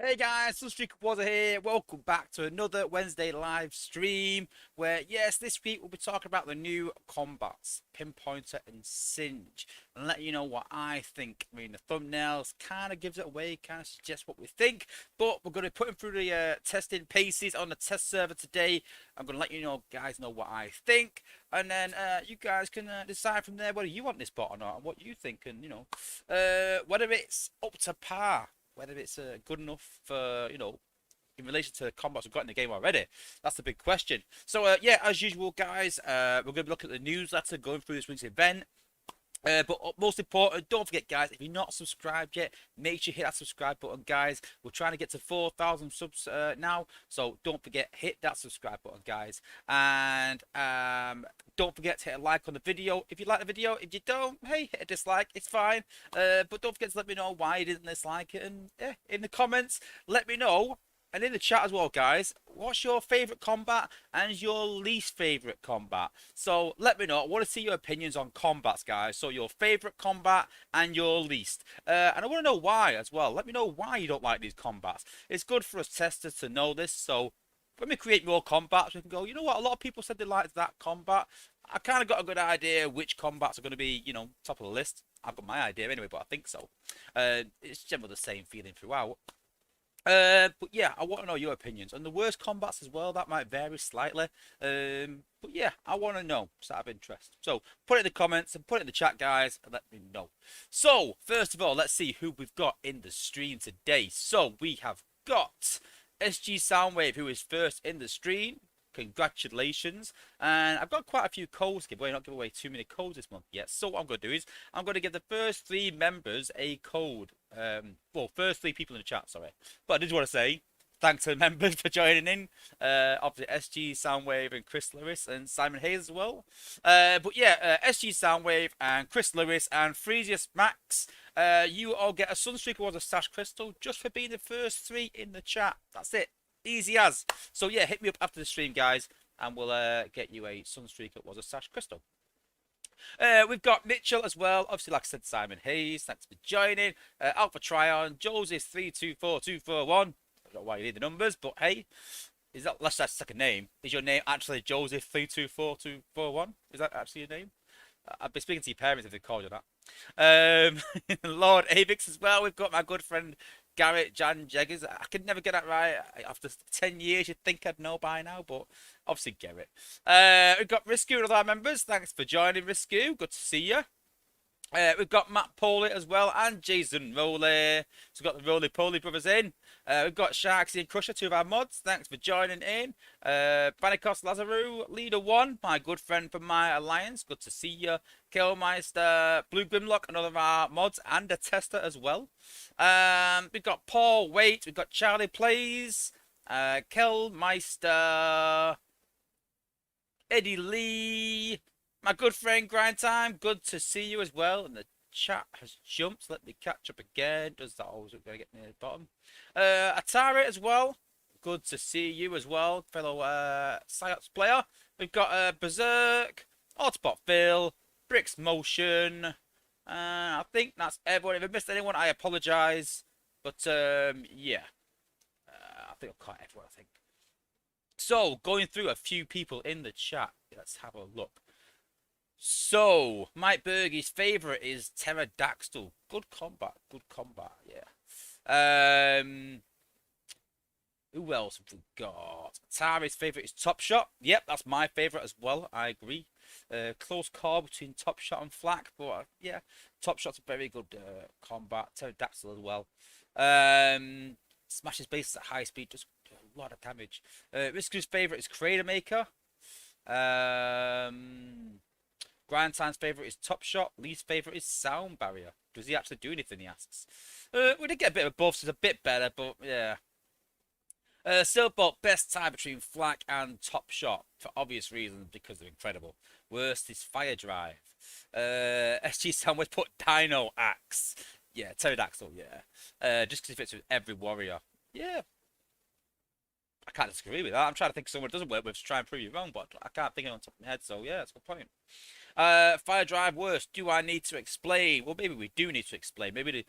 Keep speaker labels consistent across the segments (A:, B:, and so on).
A: Hey guys, Sunstreaker Wozza here. Welcome back to another Wednesday live stream where, yes, this week we'll be talking about the new combats, Pinpointer and Singe, and let you know what I think. I mean, the thumbnails kind of gives it away, kind of suggests what we think, but we're going to be putting through the testing paces on the test server today. I'm going to let you know, guys, know what I think, and then you guys can decide from there whether you want this bot or not, and what you think, and, you know, whether it's up to par. Whether it's good enough for, you know, in relation to the combats we've got in the game already. That's the big question. So, yeah, as usual, guys, we're going to be looking at the newsletter, going through this week's event. But most important, don't forget, guys, if you're not subscribed yet, make sure you hit that subscribe button, guys. We're trying to get to 4,000 subs now, so don't forget, hit that subscribe button, guys. And don't forget to hit a like on the video if you like the video. If you don't, hey, hit a dislike, it's fine. But don't forget to let me know why you didn't dislike it, and yeah, in the comments, let me know. And in the chat as well, guys, what's your favourite combat and your least favourite combat? So let me know. I want to see your opinions on combats, guys. So your favourite combat and your least. And I want to know why as well. Let me know why you don't like these combats. It's good for us testers to know this. So when we create more combats, we can go, you know what, a lot of people said they liked that combat. I kind of got a good idea which combats are going to be, you know, top of the list. I've got my idea anyway, but I think so. It's generally the same feeling throughout. But yeah, I want to know your opinions on the worst combats as well. That might vary slightly. But yeah, I want to know. It's out of interest. So put it in the comments and put it in the chat, guys, and let me know. So first of all, let's see who we've got in the stream today. So we have got SG Soundwave, who is first in the stream. Congratulations. And I've got quite a few codes to give away. Not give away too many codes this month yet. So what I'm going to do is I'm going to give the first 3 members a code. Well, first 3 people in the chat, sorry. But I did want to say thanks to the members for joining in. Obviously SG Soundwave and Chris Lewis and Simon Hayes as well. But yeah, SG Soundwave and Chris Lewis and Freesius Max. You all get a Sunstreaker Wozza Stash Crystal just for being the first 3 in the chat. That's it. Easy as. So yeah, hit me up after the stream, guys, and we'll get you a Sunstreaker Wozza Stash Crystal. We've got Mitchell as well. Obviously, like I said, Simon Hayes. Thanks for joining. Alpha Tryon. Joseph 324241. I don't know why you need the numbers, but hey, is that's that second name? Is your name actually Joseph 324241? Is that actually your name? I've been speaking to your parents if they called you that. Lord Avix as well. We've got my good friend Garrett, Jan Jeggers. I could never get that right. After 10 years, you'd think I'd know by now, but obviously Garrett. We've got Risku and all our members. Thanks for joining, Risku. Good to see you. We've got Matt Poley as well and Jason Rowley. So we've got the Rowley Poley brothers in. We've got Sharksy and Crusher, two of our mods. Thanks for joining in. Banikos Lazaru, Leader 1, my good friend from my alliance. Good to see you. Killmeister, Blue Grimlock, another of our mods, and a tester as well. We've got Paul Waite. We've got Charlie Plays. Killmeister. Eddie Lee. My good friend Grind Time, good to see you as well. And the chat has jumped. Let me catch up again. Does that always going to get near the bottom? Atari as well. Good to see you as well, fellow Psyops player. We've got Berserk, Autobot Phil, Bricks Motion. I think that's everyone. If I missed anyone, I apologise. But yeah, I think I've caught everyone. I think. So going through a few people in the chat. Let's have a look. So, Mike Bergey's favourite is Pterodactyl. Good combat, yeah. Who else have we got? Tari's favourite is Top Shot. Yep, that's my favourite as well, I agree. Close call between Top Shot and Flak, but yeah, Top Shot's a very good combat. Pterodactyl as well. Smashes bases at high speed, does a lot of damage. Risku's favourite is Crater Maker. Grand Time's favourite is Top Shot. Lee's favourite is Sound Barrier. Does he actually do anything, he asks? We did get a bit of both, so it's a bit better, but yeah. Silverbolt, best tie between Flak and Top Shot, for obvious reasons, because they're incredible. Worst is Firedrive. SG Sandwich put Dino Axe. Yeah, Pterodactyl, yeah. Just because it fits with every warrior. Yeah. I can't disagree with that. I'm trying to think of someone it doesn't work with to try and prove you wrong, but I can't think of it on top of my head, so yeah, that's a good point. Firedrive worst. Do I need to explain? Well, maybe we do need to explain. Maybe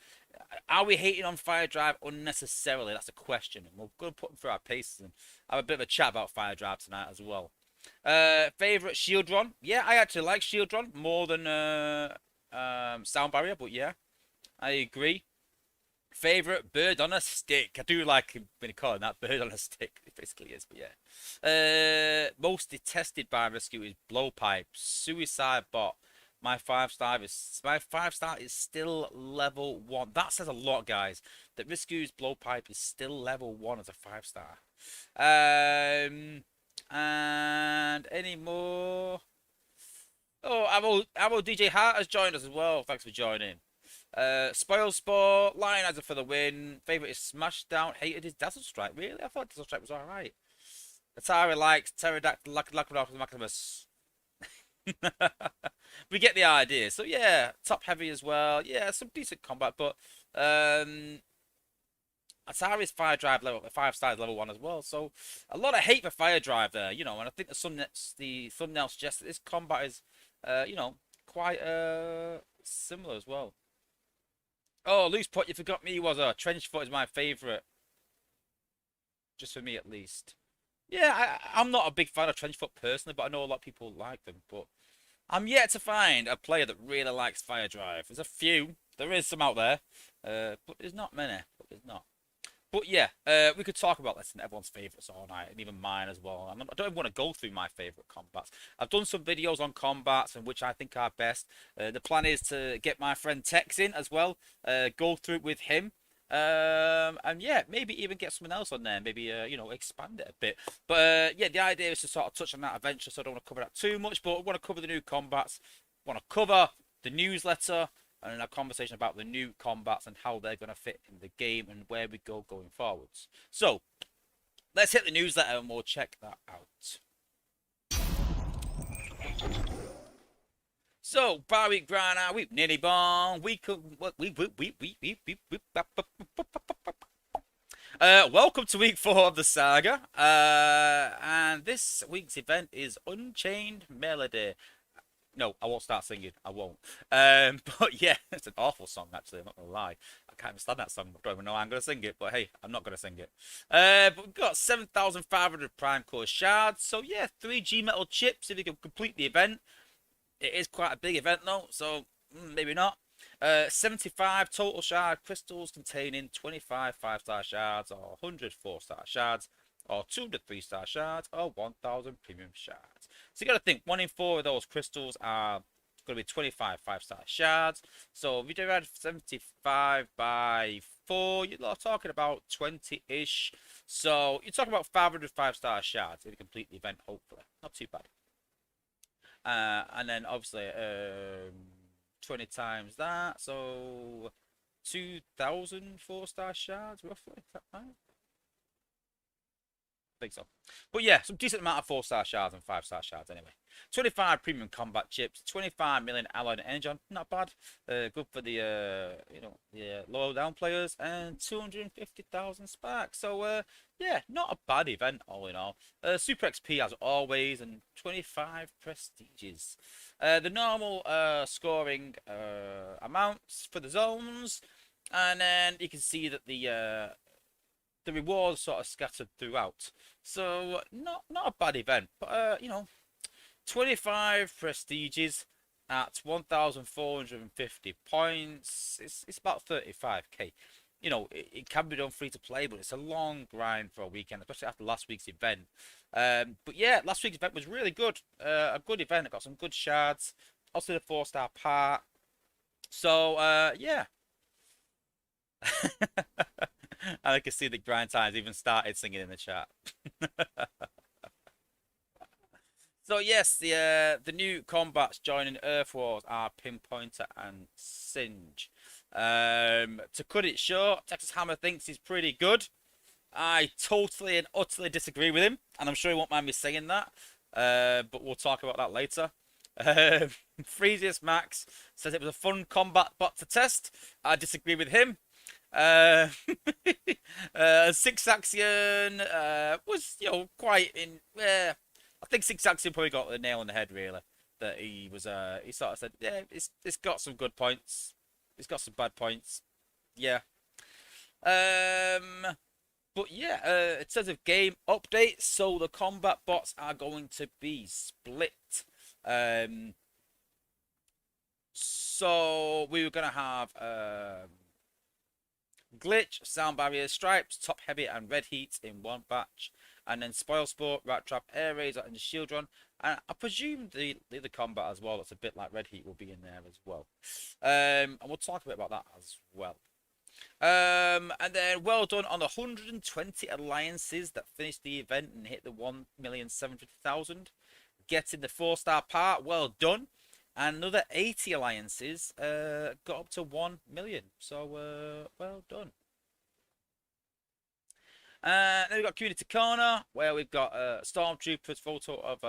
A: are we hating on Firedrive unnecessarily? That's a question. And we're going to put them through our paces and have a bit of a chat about Firedrive tonight as well. Favorite Shieldron? Yeah, I actually like Shieldron more than Sound Barrier, but yeah, I agree. Favorite Bird on a Stick. I do like him when he called him that, Bird on a Stick. It basically is, but yeah. Most detested by Rescue is Blowpipe, Suicide Bot. My 5-star is still level 1. That says a lot, guys. That Rescue's Blowpipe is still level 1 as a 5-star. And any more? Oh, Amo DJ Hart has joined us as well. Thanks for joining. Spoil Sport, Lionizer for the win. Favorite is Smashdown. Hated his Dazzle Strike. Really? I thought Dazzle Strike was alright. Atari likes Pterodactyl, Maximus. We get the idea. So yeah, top heavy as well. Yeah, some decent combat, but Atari's Firedrive level 5-star level 1 as well. So a lot of hate for Firedrive there, you know. And I think the thumbnail suggests that this combat is, you know, quite similar as well. Oh, loose pot, you forgot me, Wozza. Trench foot is my favourite. Just for me, at least. Yeah, I'm not a big fan of trench foot personally, but I know a lot of people like them. But I'm yet to find a player that really likes Firedrive. There's a few. There is some out there. But there's not many. But yeah, we could talk about this in everyone's favourites all night, and even mine as well. I don't even want to go through my favourite combats. I've done some videos on combats and which I think are best. The plan is to get my friend Tex in as well, go through it with him. And yeah, maybe even get someone else on there, maybe you know, expand it a bit. But yeah, the idea is to sort of touch on that eventually, so I don't want to cover that too much, but I want to cover the new combats, I want to cover the newsletter, and a conversation about the new combats and how they're going to fit in the game and where we go going forwards. So let's hit the newsletter and we'll check that out. So, Barry Grana, we've nearly gone. Welcome to week 4 of the saga. And this week's event is Unchained Melody. No, I won't start singing. I won't. But yeah, it's an awful song, actually. I'm not going to lie. I can't even stand that song. I don't even know how I'm going to sing it. But hey, I'm not going to sing it. But we've got 7,500 Prime Core Shards. So yeah, 3 G-Metal chips if you can complete the event. It is quite a big event, though. So maybe not. 75 total shard crystals containing 25 5-star shards, or 100 4-star shards, or 200 3-star shards, or 1,000 premium shards. So you got to think, 1 in 4 of those crystals are going to be 25 5-star shards. So if you divide 75 by 4, you're talking about 20-ish. So you're talking about 500 5-star shards in a complete event, hopefully. Not too bad. And then obviously 20 times that, so 2,000 4-star shards roughly. Is that right? I think so. But yeah, some decent amount of 4-star shards and 5-star shards anyway. 25 premium combat chips, 25 million alloyed energon, not bad. Good for the the low down players, and 250,000 sparks. So yeah, not a bad event all in all. Super XP as always, and 25 prestiges. The normal scoring amounts for the zones, and then you can see that the rewards sort of scattered throughout. So not a bad event, but 25 prestiges at 1,450 points. It's about 35k. It can be done free to play, but it's a long grind for a weekend, especially after last week's event. But yeah, last week's event was really good. A good event. I got some good shards. Also the 4-star part. So yeah. And I can see that Grind Times even started singing in the chat. So yes, the new combats joining Earth Wars are Pinpointer and Singe. To cut it short, Texas Hammer thinks he's pretty good. I totally and utterly disagree with him, and I'm sure he won't mind me saying that. But we'll talk about that later. Freezius Max says it was a fun combat bot to test. I disagree with him. Six Axion was quite in. I think Six Axion probably got the nail on the head really. That he was he sort of said, yeah, it's got some good points, it's got some bad points, yeah. But yeah, in terms of game updates, so the combat bots are going to be split. So we were gonna have Glitch, Sound Barriers, Stripes, Top Heavy, and Red Heat in one batch, and then Spoil Sport, Rat Trap, Air Razor, and Shieldron. And I presume the other combat as well, that's a bit like Red Heat, will be in there as well. And we'll talk a bit about that as well. And then well done on the 120 alliances that finished the event and hit the 1,750,000. Getting the 4-star part, well done. And another 80 alliances got up to 1 million. So, well done. Then we've got Community Corner, where we've got a Stormtrooper's photo of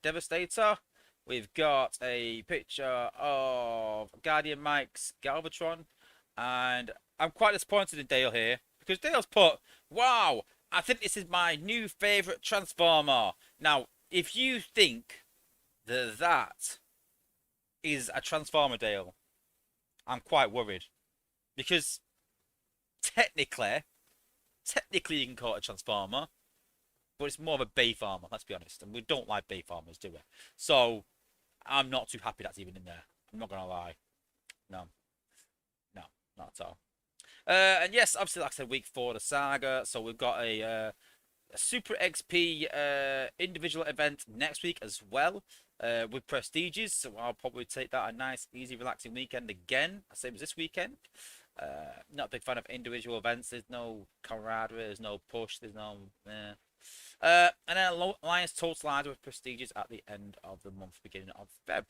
A: Devastator. We've got a picture of Guardian Mike's Galvatron. And I'm quite disappointed in Dale here, because Dale's put, wow, I think this is my new favourite Transformer. Now, if you think that is a Transformer, Dale, I'm quite worried, because technically you can call it a Transformer, but it's more of a Bay Farmer, let's be honest, and we don't like Bay Farmers, do we? So I'm not too happy that's even in there. I'm not gonna lie. No, not at all. And yes, obviously, like I said, week 4 of the saga, so we've got a Super XP individual event next week as well, with prestiges. So I'll probably take that a nice, easy, relaxing weekend again, same as this weekend. Not a big fan of individual events. There's no camaraderie, there's no push, there's no. And then Alliance Totalizer with prestiges at the end of the month, beginning of Feb.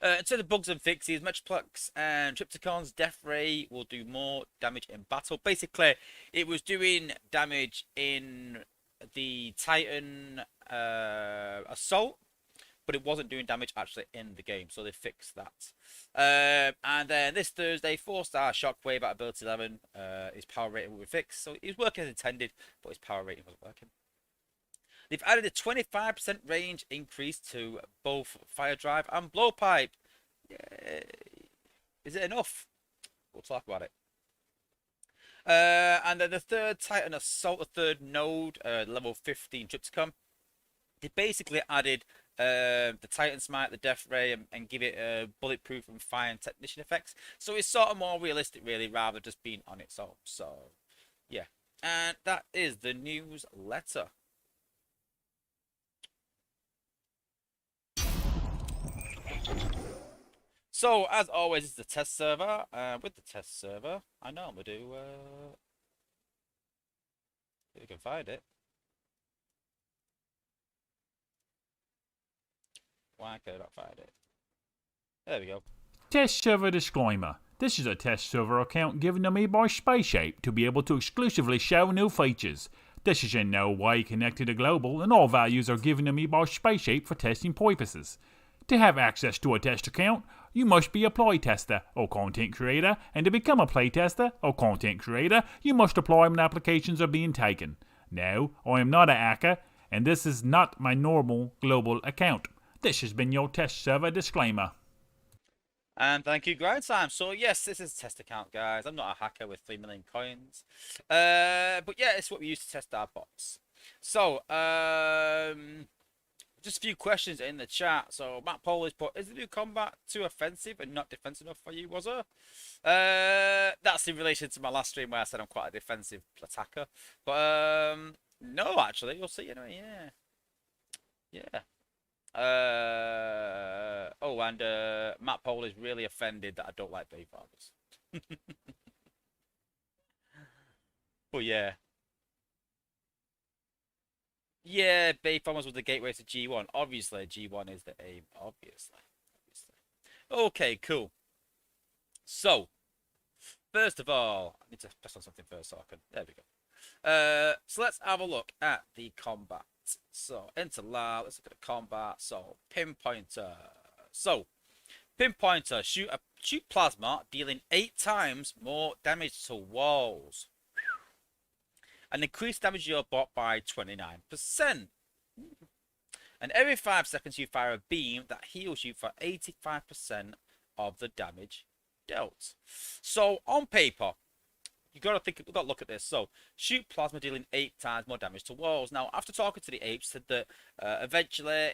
A: In terms of bugs and fixes, Metroplex and Triptychon's Death Ray will do more damage in battle. Basically, it was doing damage in the Titan Assault, but it wasn't doing damage actually in the game, so they fixed that. And then this Thursday, 4-star Shockwave at ability 11, his power rating will be fixed, so it was working as intended, but his power rating wasn't working. They've added a 25% range increase to both Firedrive and Blowpipe. Yay. Is it enough? We'll talk about it. And then the third Titan Assault, the third node, level 15 Triptychon. They basically added the Titan Smite, the Death Ray, and give it bulletproof and fire and technician effects. So it's sort of more realistic, really, rather just being on its own. So, yeah. And that is the newsletter. So, as always, it's the test server. With the test server, I know I'm going to do... if we can find it. Why can I not find it? There we go.
B: Test server disclaimer. This is a test server account given to me by Spaceshape to be able to exclusively show new features. This is in no way connected to Global, and all values are given to me by Spaceshape for testing purposes. To have access to a test account, you must be a playtester or content creator, and to become a playtester or content creator, you must apply when applications are being taken. No, I am not a hacker, and this is not my normal Global account. This has been your test server disclaimer.
A: And thank you, Grindtime. So yes, this is a test account, guys. I'm not a hacker with 3 million coins. But yeah, it's what we use to test our bots. So, just a few questions in the chat. So Matt Polish put, is the new combat too offensive and not defensive enough for you, Wozza? That's in relation to my last stream where I said I'm quite a defensive attacker. But no, actually, you'll see anyway, yeah. Yeah. Oh, and Matt Pole is really offended that I don't like bay farmers. But yeah. Yeah, bay farmers was the gateway to G1. Obviously, G1 is the aim. Obviously. Okay, cool. So, first of all, I need to press on something first so I can... There we go. So let's have a look at the combat. So, enter LAR, let's look at the combat. So, Pinpointer. So, Pinpointer, shoot plasma, dealing 8 times more damage to walls. And increase damage to your bot by 29%. And every 5 seconds you fire a beam that heals you for 85% of the damage dealt. So, on paper, you got to look at this. So, shoot plasma dealing 8 times more damage to walls. Now, after talking to the apes, said that eventually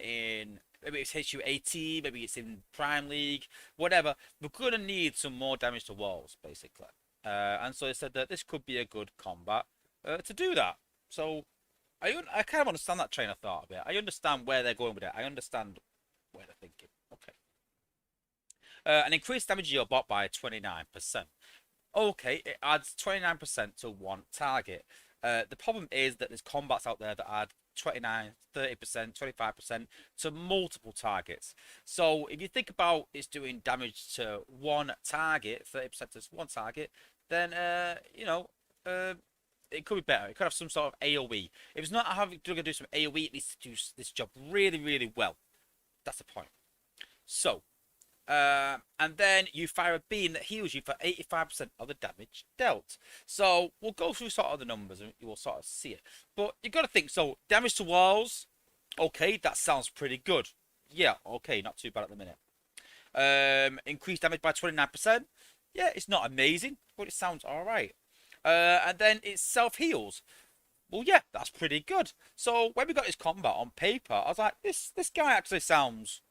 A: maybe it's HU18, maybe it's in Prime League, whatever, we're going to need some more damage to walls, basically. And so they said that this could be a good combat to do that. So, I kind of understand that train of thought a bit. I understand where they're going with it. I understand where they're thinking. Okay. And increase damage to your bot by 29%. Okay, it adds 29% to one target. The problem is that there's combats out there that add 29, 30%, 25% to multiple targets. So if you think about it's doing damage to one target, 30% to one target, then, it could be better. It could have some sort of AoE. If it's not having to do some AoE, it needs to do this job really, really well. That's the point. So, and then you fire a beam that heals you for 85% of the damage dealt. So we'll go through sort of the numbers and you will sort of see it. But you got to think, so damage to walls, okay, that sounds pretty good. Yeah, okay, not too bad at the minute. Increased damage by 29%. Yeah, it's not amazing, but it sounds alright. And then it self-heals. Well, yeah, that's pretty good. So when we got this combat on paper, I was like, this guy actually sounds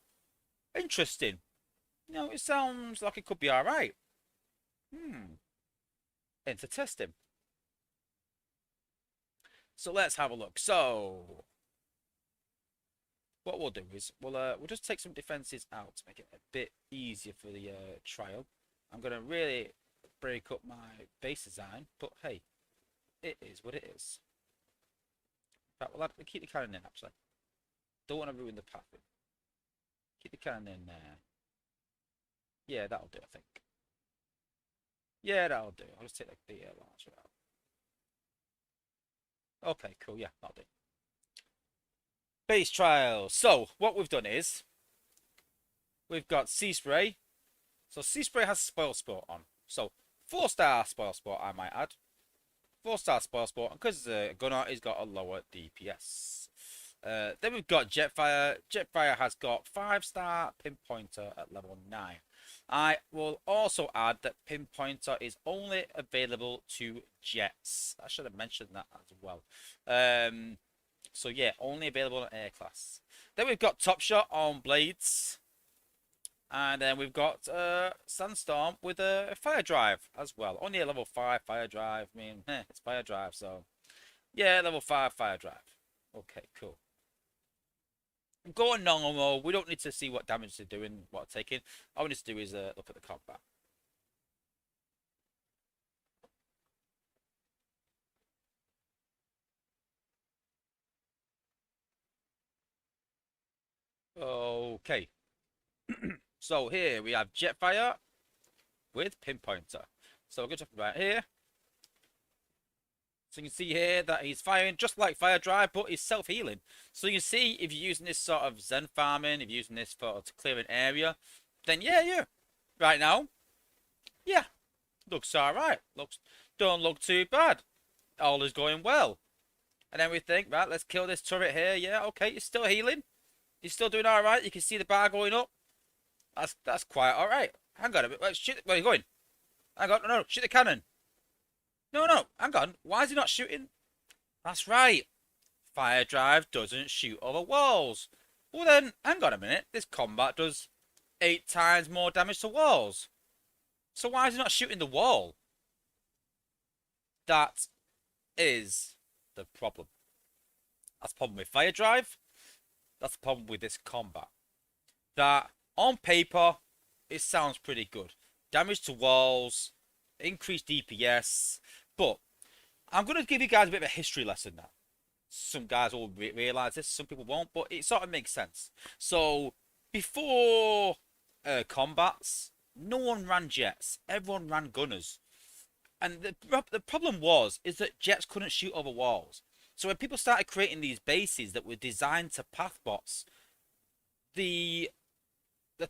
A: interesting. You know, it sounds like it could be alright. And to test him. So let's have a look. So what we'll do is we'll just take some defenses out to make it a bit easier for the trial. I'm gonna really break up my base design, but hey, it is what it is. In fact, we'll keep the cannon in actually. Don't want to ruin the path. Keep the cannon in there. Yeah, that'll do, I think. Yeah, that'll do. I'll just take the launcher out. Okay, cool. Yeah, that'll do. Base trial. So, what we've done is we've got Sea Spray. So, Sea Spray has Spoil Sport on. So, 4-star Spoil Sport, I might add. 4-star Spoil Sport. And because Gunnar has got a lower DPS. Then we've got Jetfire. Jetfire has got 5-star Pinpointer at level 9. I will also add that Pinpointer is only available to jets. I should have mentioned that as well. So yeah, only available on air class. Then we've got Top Shot on blades. And then we've got Sandstorm with a Firedrive as well. Only a level 5 Firedrive. I mean, it's Firedrive, so yeah, level 5 Firedrive. Okay, cool. Going normal, we don't need to see what damage they're doing, what they're taking. All we need to do is look at the combat. Okay. So here we have Jetfire with Pinpointer. So we're going to talk about here. So you can see here that he's firing just like Firedrive, but he's self-healing. So you can see if you're using this sort of Zen farming, if you're using this for to clear an area, then yeah. Right now, yeah, looks alright. Don't look too bad. All is going well. And then we think, right, let's kill this turret here. Yeah, okay, he's still healing. He's still doing alright. You can see the bar going up. That's quite alright. Hang on a bit. Wait, shoot, where are you going? Hang on, no, shoot the cannon. No, hang on. Why is he not shooting? That's right. Firedrive doesn't shoot over walls. Well then, hang on a minute. This combat does 8 times more damage to walls. So why is he not shooting the wall? That is the problem. That's the problem with Firedrive. That's the problem with this combat. That, on paper, it sounds pretty good. Damage to walls, increased DPS, but I'm going to give you guys a bit of a history lesson now. Some guys will realise this, some people won't, but it sort of makes sense. So, before combats, no one ran jets. Everyone ran gunners. And the problem is that jets couldn't shoot over walls. So when people started creating these bases that were designed to path bots, the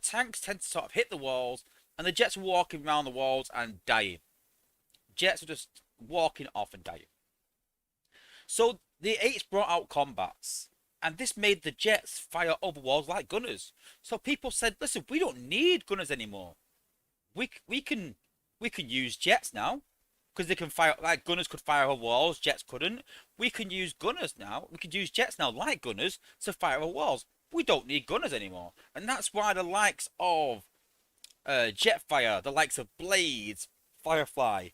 A: tanks tend to sort of hit the walls, and the jets were walking around the walls and dying. Jets were just walking off and dying. So the 8s brought out combats, and this made the jets fire over walls like gunners. So people said, listen, we don't need gunners anymore. We can use jets now, because they can fire, like gunners could fire over walls, jets couldn't. We can use gunners now. We could use jets now like gunners to fire over walls. We don't need gunners anymore. And that's why the likes of Jetfire, the likes of Blades, Firefly,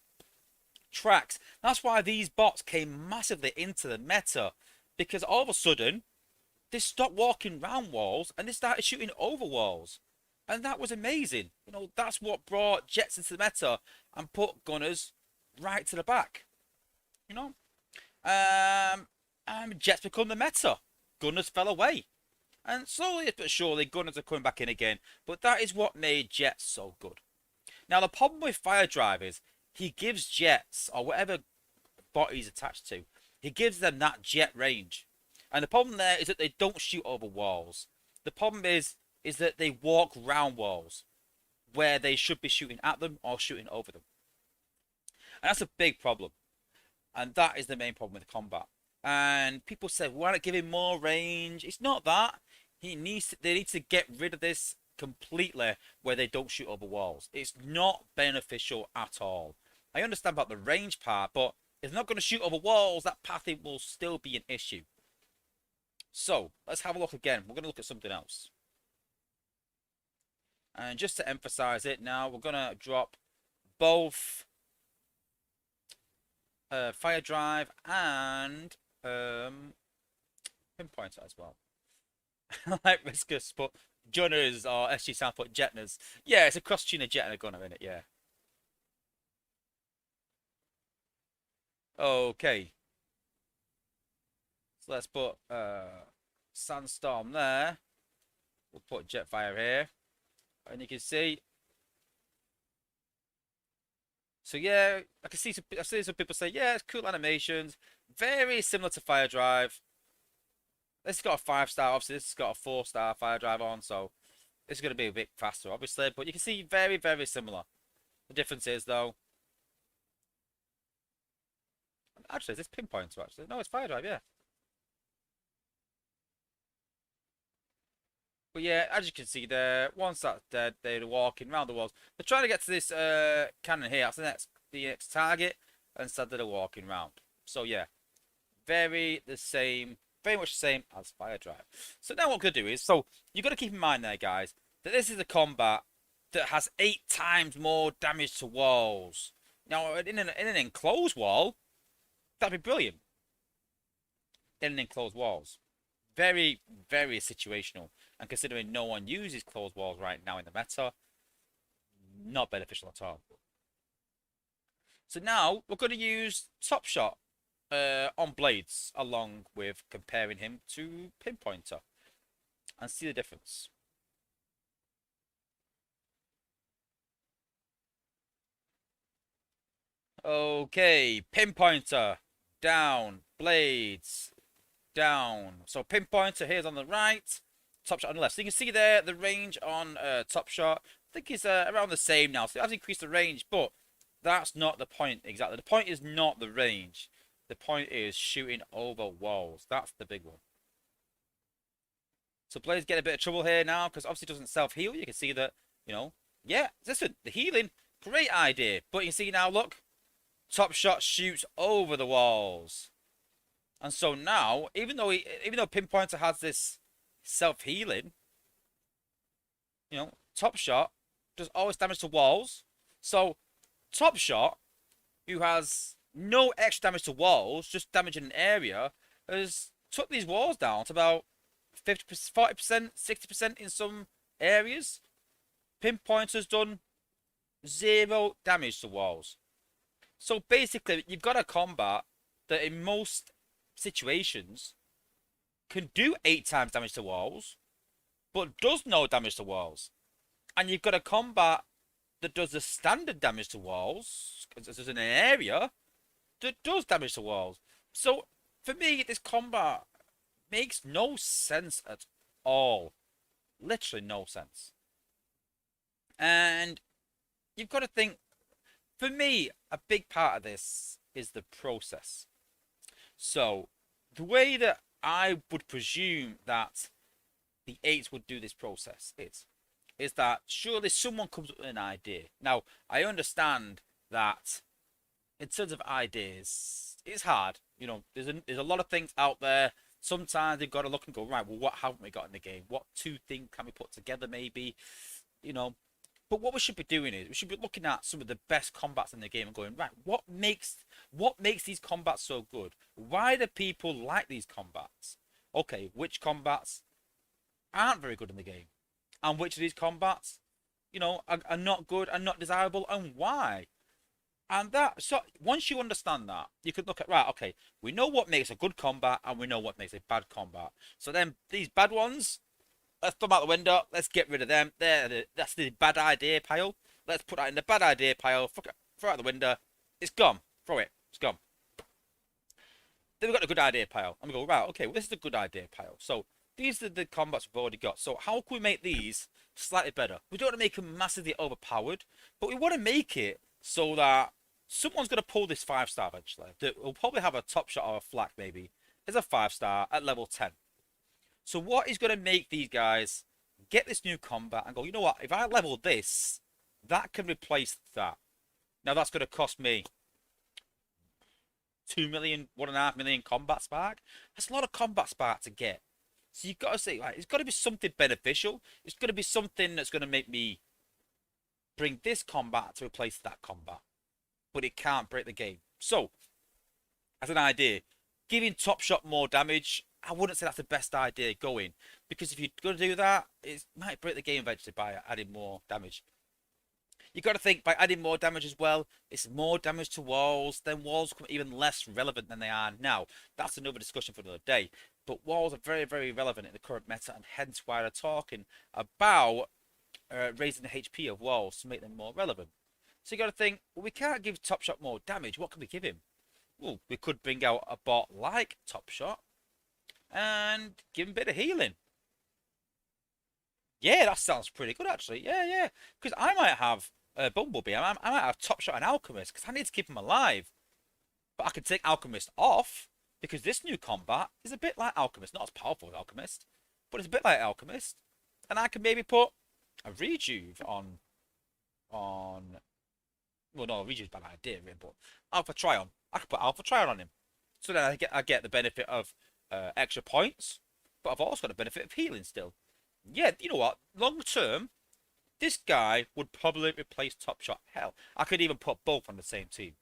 A: Tracks, that's why these bots came massively into the meta. Because all of a sudden, they stopped walking round walls and they started shooting over walls. And that was amazing. You know, that's what brought jets into the meta and put gunners right to the back. You know? Jets become the meta. Gunners fell away. And slowly but surely, gunners are coming back in again. But that is what made jets so good. Now, the problem with Firedrive is he gives jets, or whatever bot he's attached to, he gives them that jet range. And the problem there is that they don't shoot over walls. The problem is that they walk round walls where they should be shooting at them or shooting over them. And that's a big problem. And that is the main problem with the combat. And people say, why not give him more range? It's not that. They need to get rid of this completely where they don't shoot over walls. It's not beneficial at all. I understand about the range part, but if they're not going to shoot over walls, that pathing will still be an issue. So, let's have a look again. We're going to look at something else. And just to emphasize it now, we're going to drop both Firedrive and Pinpointer as well. I like Riskus, but Gunners or SG South put Jetners. Yeah, it's a cross between a jet and a gunner, isn't it? Yeah. Okay. So let's put Sandstorm there. We'll put Jetfire here. And you can see. So yeah, I can see I've seen some people say, yeah, it's cool animations. Very similar to Firedrive. This has got a 5-star, obviously this has got a 4-star Firedrive on, so this is going to be a bit faster, obviously. But you can see very, very similar. The difference is, though... Actually, is this Pinpointer, actually? No, it's Firedrive, yeah. But yeah, as you can see there, once that's dead, they're walking around the walls. They're trying to get to this cannon here. That's the next target. And instead they're walking around. So yeah, very very much the same as Firedrive. So now what we're going to do is, so you've got to keep in mind there, guys, that this is a combat that has 8 times more damage to walls. Now, in an enclosed wall, that'd be brilliant. In enclosed walls. Very, very situational. And considering no one uses closed walls right now in the meta, not beneficial at all. So now we're going to use Top Shot on Blades, along with comparing him to Pinpointer, and see the difference. Okay, Pinpointer, down, Blades, down. So Pinpointer here's on the right, Top Shot on the left. So you can see there the range on Top Shot. I think it's around the same now. So it has increased the range, but that's not the point exactly. The point is not the range. The point is shooting over walls. That's the big one. So Blades get a bit of trouble here now because obviously it doesn't self-heal. You can see that, you know, yeah, listen, the healing, great idea. But you can see now, look, Top Shot shoots over the walls. And so now, even though Pinpointer has this self-healing, you know, Top Shot does always damage to walls. So Top Shot, who has no extra damage to walls, just damaging an area, has took these walls down to about 50%, 40%, 60% in some areas. Pinpointer's done 0 damage to walls. So basically, you've got a combat that in most situations can do 8 times damage to walls, but does no damage to walls. And you've got a combat that does the standard damage to walls, because there's an area that does damage to walls. So for me, this combat makes no sense at all. Literally no sense. And you've got to think, for me, a big part of this is the process. So the way that I would presume that the 8s would do this process is that surely someone comes up with an idea. Now, I understand that in terms of ideas, it's hard. You know, there's a lot of things out there. Sometimes you've got to look and go, right, well, what haven't we got in the game? What 2 things can we put together maybe? You know, but what we should be doing is we should be looking at some of the best combats in the game and going, right, what makes these combats so good? Why do people like these combats? Okay, which combats aren't very good in the game? And which of these combats, you know, are not good and not desirable, and why? And that, so once you understand that, you can look at, right, okay, we know what makes a good combat and we know what makes a bad combat. So then these bad ones, let's throw them out the window. Let's get rid of them. That's the bad idea pile. Let's put that in the bad idea pile. Fuck it, throw it out the window. It's gone. Throw it. It's gone. Then we've got the good idea pile. And we go, right, okay, well, this is the good idea pile. So these are the combats we've already got. So how can we make these slightly better? We don't want to make them massively overpowered, but we want to make it so that someone's going to pull this 5-star eventually. We'll probably have a Top Shot or a Flak maybe as a 5-star at level 10. So what is going to make these guys get this new combat and go, you know what, if I level this, that can replace that. Now that's going to cost me 2 million, 1.5 million combat spark. That's a lot of combat spark to get. So you've got to say, right, it's got to be something beneficial. It's got to be something that's going to make me bring this combat to replace that combat. But it can't break the game. So, as an idea, giving Top Shot more damage, I wouldn't say that's the best idea going. Because if you're going to do that, it might break the game eventually by adding more damage. You've got to think, by adding more damage as well, it's more damage to walls, then walls become even less relevant than they are now. That's another discussion for another day. But walls are very, very relevant in the current meta, and hence why they're talking about raising the HP of walls to make them more relevant. So you got to think, well, we can't give Top Shot more damage. What can we give him? Well, we could bring out a bot like Top Shot and give him a bit of healing. Yeah, that sounds pretty good, actually. Yeah. Because I might have Bumblebee. I might have Top Shot and Alchemist because I need to keep him alive. But I can take Alchemist off because this new combat is a bit like Alchemist. Not as powerful as Alchemist, but it's a bit like Alchemist. And I can maybe put a Rejuve on... Well, no, Rejuve's a bad idea, really, but Alpha Trion. I could put Alpha Trion on him. So then I get the benefit of extra points, but I've also got the benefit of healing still. Yeah, you know what? Long term, this guy would probably replace Top Shot. Hell, I could even put both on the same team.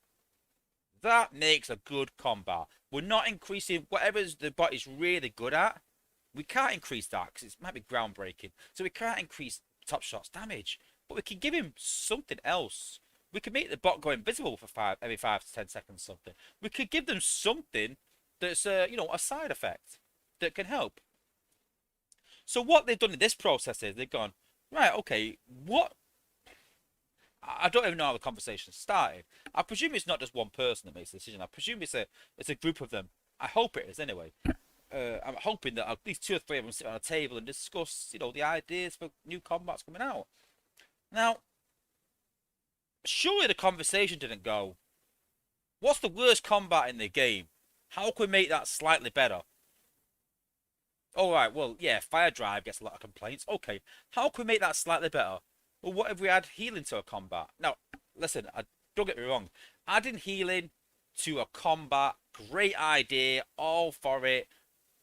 A: That makes a good combat. We're not increasing whatever the bot is really good at. We can't increase that because it might be groundbreaking. So we can't increase Top Shot's damage, but we can give him something else. We could make the bot go invisible for every 5 to 10 seconds. Something. We could give them something that's a side effect that can help. So what they've done in this process is they've gone, right, okay, what? I don't even know how the conversation started. I presume it's not just one person that makes the decision. I presume it's a group of them. I hope it is anyway. I'm hoping that at least 2 or 3 of them sit on a table and discuss, the ideas for new combats coming out. Now, surely the conversation didn't go, what's the worst combat in the game? How can we make that slightly better? Alright, well, yeah, Firedrive gets a lot of complaints. Okay, how can we make that slightly better? Well, what if we add healing to a combat? Now, listen, don't get me wrong. Adding healing to a combat, great idea, all for it.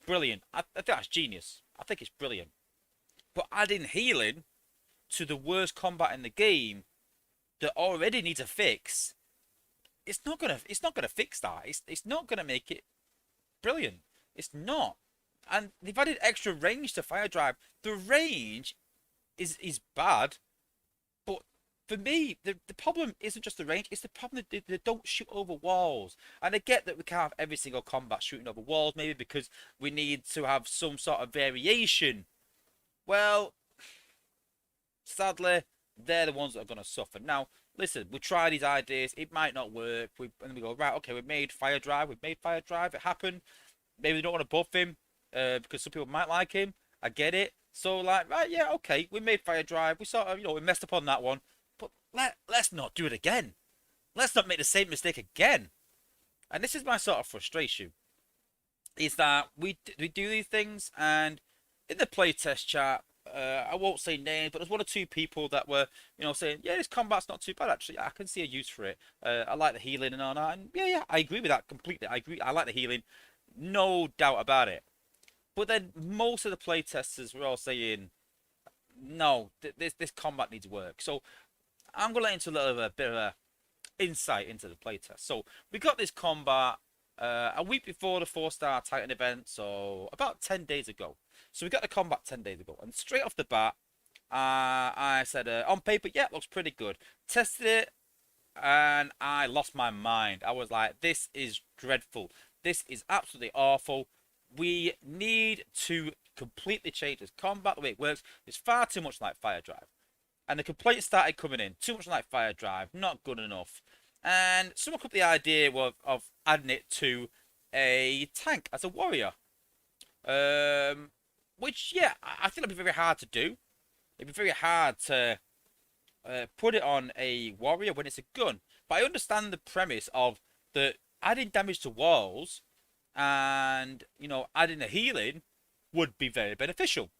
A: Brilliant. I think that's genius. I think it's brilliant. But adding healing to the worst combat in the game that already needs a fix, it's not gonna fix that. It's not gonna make it brilliant. It's not. And they've added extra range to Firedrive. The range is bad, but for me, the problem isn't just the range. It's the problem that they don't shoot over walls. And I get that we can't have every single combat shooting over walls, maybe because we need to have some sort of variation. Well, sadly, they're the ones that are going to suffer. Now, listen, we try these ideas. It might not work. And then we go, right, okay, we've made Firedrive. It happened. Maybe we don't want to buff him because some people might like him. I get it. So, like, right, yeah, okay, we made Firedrive. We sort of, we messed up on that one. But let's not do it again. Let's not make the same mistake again. And this is my sort of frustration. Is that we do these things, and in the playtest chat, I won't say names, but there's 1 or 2 people that were, saying, yeah, this combat's not too bad, actually. I can see a use for it. I like the healing and all that. And yeah, I agree with that completely. I agree. I like the healing. No doubt about it. But then most of the playtesters were all saying, no, this combat needs work. So I'm going to let into a bit of a insight into the playtest. So we got this combat a week before the 4-star Titan event, so about 10 days ago. So we got the combat 10 days ago. And straight off the bat, I said, on paper, yeah, looks pretty good. Tested it, and I lost my mind. I was like, this is dreadful. This is absolutely awful. We need to completely change this combat, the way it works. It's far too much like Firedrive. And the complaints started coming in. Too much like Firedrive, not good enough. And someone put the idea of adding it to a tank as a warrior. Which, yeah, I think it'd be very hard to do. It'd be very hard to put it on a warrior when it's a gun. But I understand the premise of the adding damage to walls and, adding a healing would be very beneficial.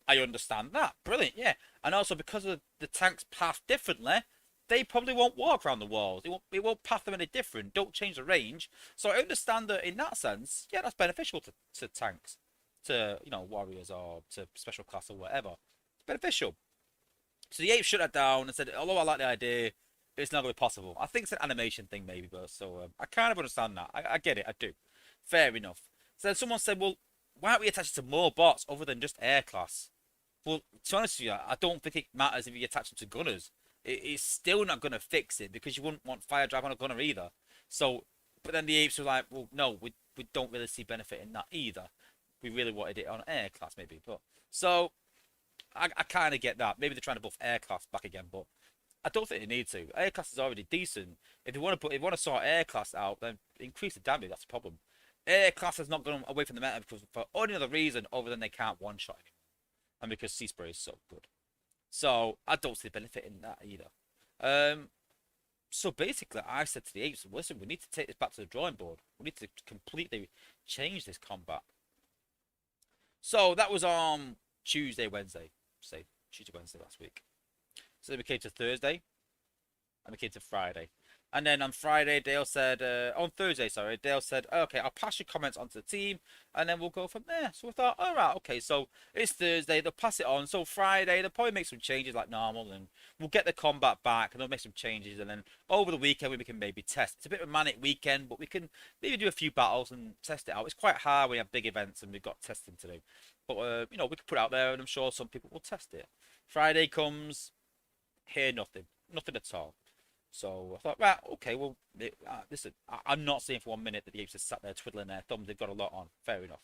A: I understand that. Brilliant, yeah. And also because of the tanks path differently, they probably won't walk around the walls. It won't path them any different. Don't change the range. So I understand that in that sense, yeah, that's beneficial to tanks, to warriors or to special class or whatever. It's beneficial. So the ape shut that down and said, although I like the idea, it's not going to be possible. I think it's an animation thing maybe, but so I kind of understand that. I get it. I do. Fair enough. So then someone said, well, why don't we attach it to more bots other than just air class? Well, to be honest with you, I don't think it matters if you attach them to gunners. It's still not going to fix it because you wouldn't want Firedrive on a gunner either. So, but then the apes were like, well, no, we don't really see benefit in that either. We really wanted it on air class maybe. But so I kind of get that. Maybe they're trying to buff air class back again, but I don't think they need to. Air class is already decent. If they want to sort air class out, then increase the damage. That's the problem. Air class has not gone away from the meta because for any other reason other than they can't one-shot anymore. And because Sea Spray is so good. So I don't see the benefit in that either. So basically I said to the apes, listen, we need to take this back to the drawing board. We need to completely change this combat. So that was on Tuesday, Wednesday. Say Tuesday, Wednesday last week. So then we came to Thursday. And we came to Friday. And then on Friday, Dale said, on Thursday, sorry, Dale said, okay, I'll pass your comments on to the team, and then we'll go from there. So we thought, all right, okay, so it's Thursday, they'll pass it on. So Friday, they'll probably make some changes like normal, and we'll get the combat back, and they'll make some changes, and then over the weekend, we can maybe test. It's a bit of a manic weekend, but we can maybe do a few battles and test it out. It's quite hard when you have big events, and we've got testing to do. But, we can put it out there, and I'm sure some people will test it. Friday comes, hear nothing. Nothing at all. So I thought, right, okay, well, listen, I'm not saying for 1 minute that the apes are sat there twiddling their thumbs. They've got a lot on. Fair enough.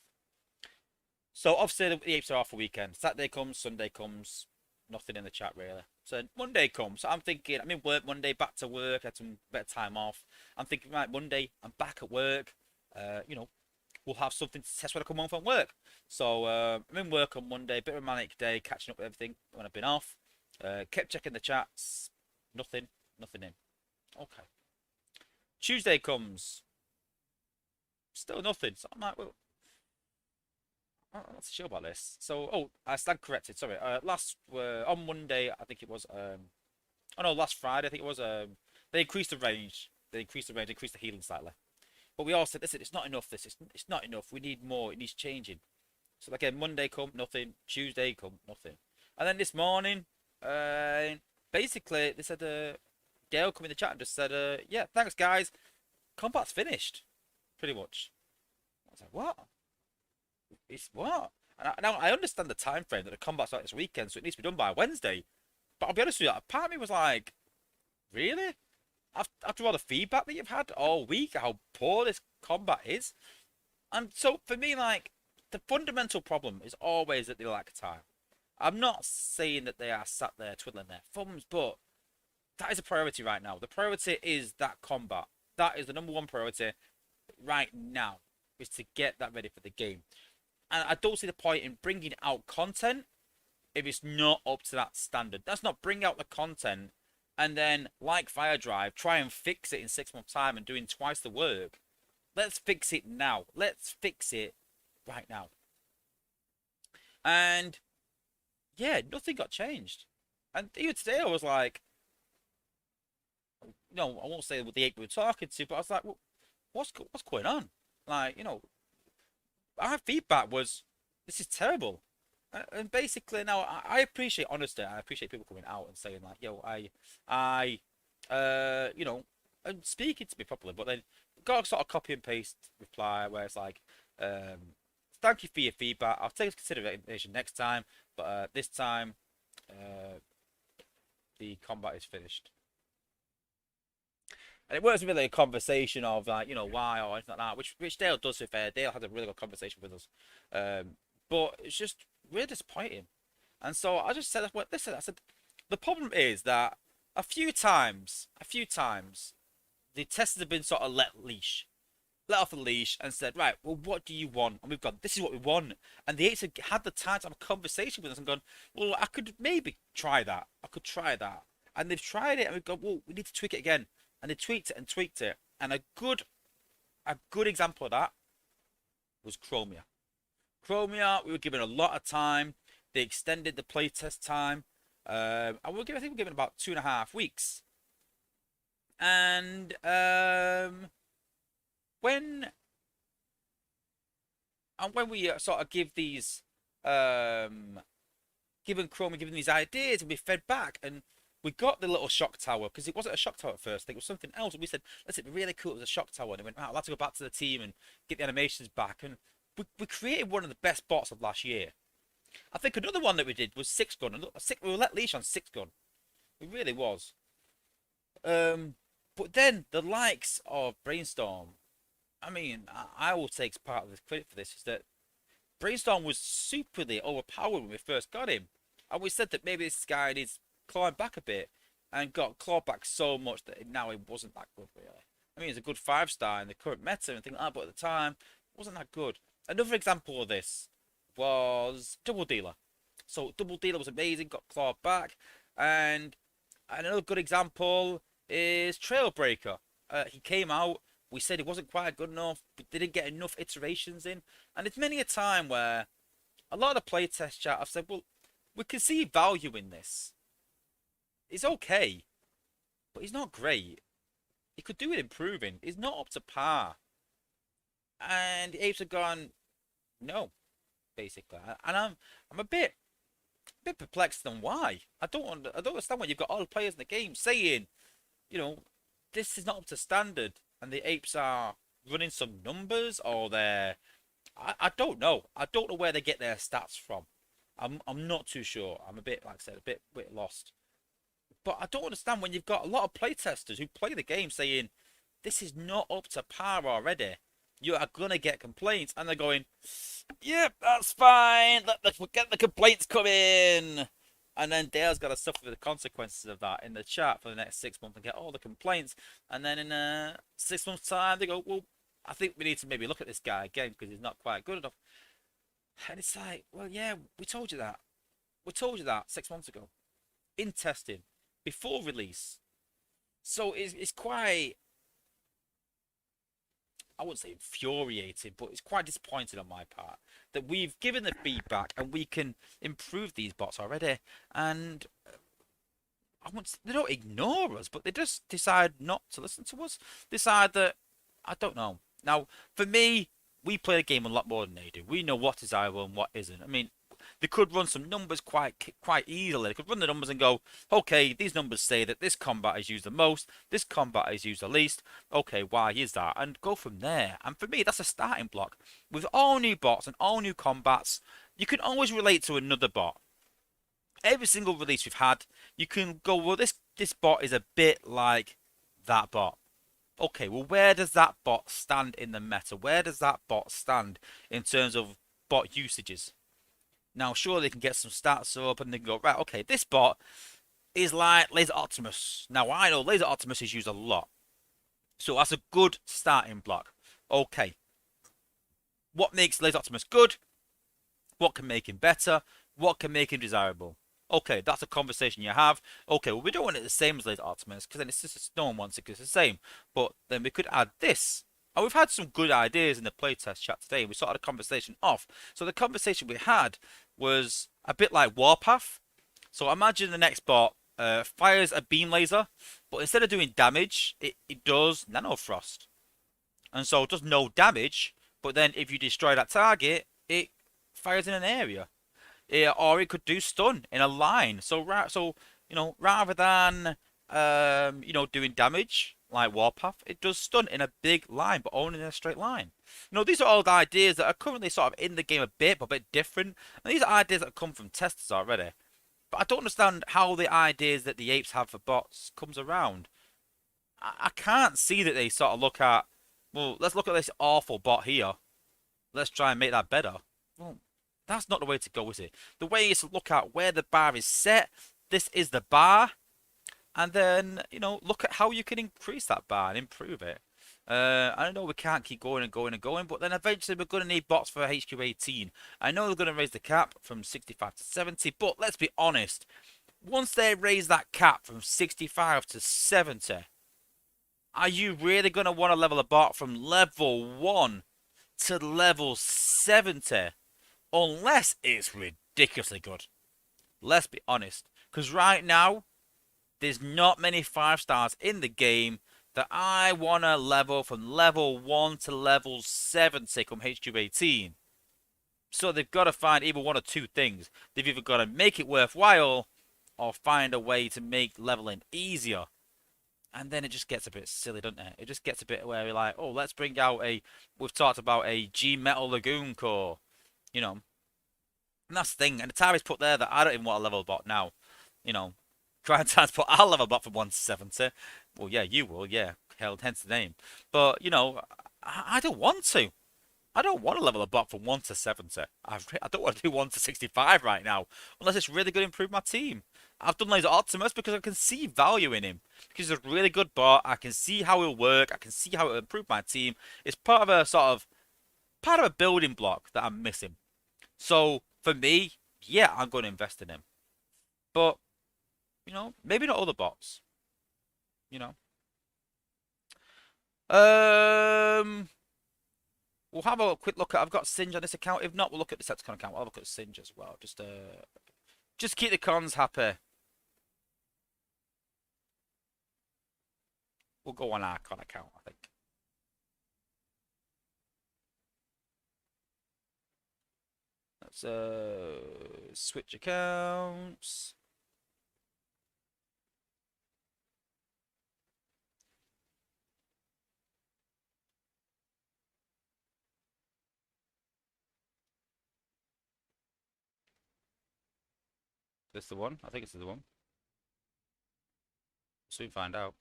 A: So obviously the apes are off for weekend. Saturday comes, Sunday comes, nothing in the chat really. So Monday comes. So I'm thinking, I'm in work Monday, back to work. I had some better time off. I'm thinking, right, Monday, I'm back at work. We'll have something to test when I come home from work. So I'm in work on Monday, bit of a manic day, catching up with everything when I've been off. Kept checking the chats, nothing in. Okay. Tuesday comes, still nothing. So I'm like, well, I'm not sure about this. So, I stand corrected. Sorry. On Monday, I think it was. Oh no, last Friday, I think it was. They increased the range. Increased the healing slightly. But we all said, listen, it's not enough. It's not enough. We need more. It needs changing. So again, Monday come, nothing. Tuesday come, nothing. And then this morning, basically, they said, Dale come in the chat and just said, yeah, thanks guys. Combat's finished. Pretty much. I was like, what? It's what? Now I understand the time frame that the combat's like this weekend, so it needs to be done by Wednesday. But I'll be honest with you, part of me was like, really? After all the feedback that you've had all week, how poor this combat is. And so for me, like, the fundamental problem is always that they lack time. I'm not saying that they are sat there twiddling their thumbs, but that is a priority right now. The priority is that combat. That is the number one priority right now, is to get that ready for the game. And I don't see the point in bringing out content if it's not up to that standard. Let's not bring out the content and then, like Firedrive, try and fix it in 6 months' time and doing twice the work. Let's fix it now. Let's fix it right now. And yeah, nothing got changed. And even today, I was like, no, I won't say what the ape we were talking to, but I was like, well, what's going on? Like, our feedback was, this is terrible. And basically, now I appreciate honesty. I appreciate people coming out and saying like, yo, and speaking to me properly. But then got a sort of copy and paste reply where it's like, thank you for your feedback. I'll take into consideration next time, but this time, the combat is finished. And it wasn't really a conversation of like, why or anything like that, which Dale does with Dale had a really good conversation with us. But it's just really disappointing. And so I just said, well, listen, I said, the problem is that a few times, the testers have been sort of let off the leash and said, right, well, what do you want? And we've gone, this is what we want. And the eights had the time to have a conversation with us and gone, well, I could maybe try that. And they've tried it and we've gone, well, we need to tweak it again. And they tweaked it. And a good example of that was Chromia. We were given a lot of time. They extended the playtest time. I think we're given about 2.5 weeks. And when we sort of give these given these ideas and we fed back and we got the little shock tower, because it wasn't a shock tower at first. I think it was something else. And we said, listen, it'd be really cool. It was a shock tower. And they went, I'll have to go back to the team and get the animations back. And we created one of the best bots of last year. I think another one that we did was 6-gun. We were let leash on 6-gun. It really was. But then the likes of Brainstorm, I mean, I will take part of the credit for this, is that Brainstorm was superly overpowered when we first got him. And we said that maybe this guy needs clawing back a bit, and got clawed back so much that now it wasn't that good, really. I mean, it's a good 5-star in the current meta and things like that, but at the time, it wasn't that good. Another example of this was Double Dealer. So Double Dealer was amazing, got clawed back, and another good example is Trailbreaker. He came out, we said it wasn't quite good enough, we didn't get enough iterations in, and it's many a time where a lot of the playtest chat have said, well, we can see value in this. It's okay, but he's not great. He could do it improving. He's not up to par. And the apes have gone, no, basically. And I'm a bit perplexed on why. I don't understand why you've got all the players in the game saying, you know, this is not up to standard, and the apes are running some numbers, or I don't know. I don't know where they get their stats from. I'm not too sure. I'm a bit, like I said, a bit lost. But I don't understand when you've got a lot of playtesters who play the game saying this is not up to par already. You are gonna get complaints, and they're going, "Yep, that's fine. Let's get the complaints coming." And then Dale's got to suffer the consequences of that in the chat for the next 6 months and get all the complaints. And then in 6 months' time, they go, "Well, I think we need to maybe look at this guy again because he's not quite good enough." And it's like, well, yeah, we told you that. We told you that 6 months ago in testing before release. So it's quite, I wouldn't say infuriating, but it's quite disappointing on my part that we've given the feedback and we can improve these bots already. And they don't ignore us, but they just decide not to listen to us. Decide that, I don't know. Now, for me, we play the game a lot more than they do. We know what's desirable and what isn't. I mean, they could run some numbers quite easily. They could run the numbers and go, okay, these numbers say that this combat is used the most, this combat is used the least. Okay, why is that? And go from there. And for me, that's a starting block. With all new bots and all new combats, you can always relate to another bot. Every single release we've had, you can go, well, this bot is a bit like that bot. Okay, well, where does that bot stand in the meta? Where does that bot stand in terms of bot usages? Now, sure, they can get some stats up and they can go, right, okay, this bot is like Laser Optimus. Now, I know Laser Optimus is used a lot. So that's a good starting block. Okay. What makes Laser Optimus good? What can make him better? What can make him desirable? Okay, that's a conversation you have. Okay, well, we don't want it the same as Laser Optimus, because then it's just no one wants it because it's the same. But then we could add this. And we've had some good ideas in the playtest chat today. We started a conversation off. So the conversation we had was a bit like Warpath. So imagine the next bot fires a beam laser, but instead of doing damage, it does nanofrost. And so it does no damage, but then if you destroy that target, it fires in an area. Or it could do stun in a line. So rather than doing damage like Warpath, it does stun in a big line, but only in a straight line. These are all the ideas that are currently sort of in the game a bit, but a bit different. And these are ideas that come from testers already. But I don't understand how the ideas that the apes have for bots comes around. I can't see that they sort of look at, well, let's look at this awful bot here. Let's try and make that better. Well, that's not the way to go, is it? The way is to look at where the bar is set. This is the bar. And then, look at how you can increase that bar and improve it. I know we can't keep going and going and going, but then eventually we're going to need bots for HQ18. I know they're going to raise the cap from 65 to 70, but let's be honest. Once they raise that cap from 65 to 70, are you really going to want to level a bot from level 1 to level 70? Unless it's ridiculously good. Let's be honest. Because right now, there's not many 5 stars in the game that I want to level from level 1 to level 70 come HQ18. So they've got to find either one or two things. They've either got to make it worthwhile or find a way to make leveling easier. And then it just gets a bit silly, doesn't it? It just gets a bit where we're like, oh, let's bring out we've talked about a G Metal Lagoon core. And that's the thing. And the Atari's put there that I don't even want a level bot now. Trying to put our level bot from 1 to 70. Well, yeah, you will, yeah. Hell, hence the name. But, I don't want to. I don't want to level a bot from 1 to 70. I don't want to do 1 to 65 right now. Unless it's really going to improve my team. I've done Laser Optimus because I can see value in him. Because he's a really good bot. I can see how he'll work. I can see how it'll improve my team. It's part of a building block that I'm missing. So, for me, yeah, I'm going to invest in him. But, maybe not all the bots. We'll have a quick look at, I've got Singe on this account. If not, we'll look at the Septicon account. I'll look at Singe as well. Just keep the cons happy. We'll go on our con account, I think. Let's switch accounts. Is this the one? I think it's the one. Soon find out.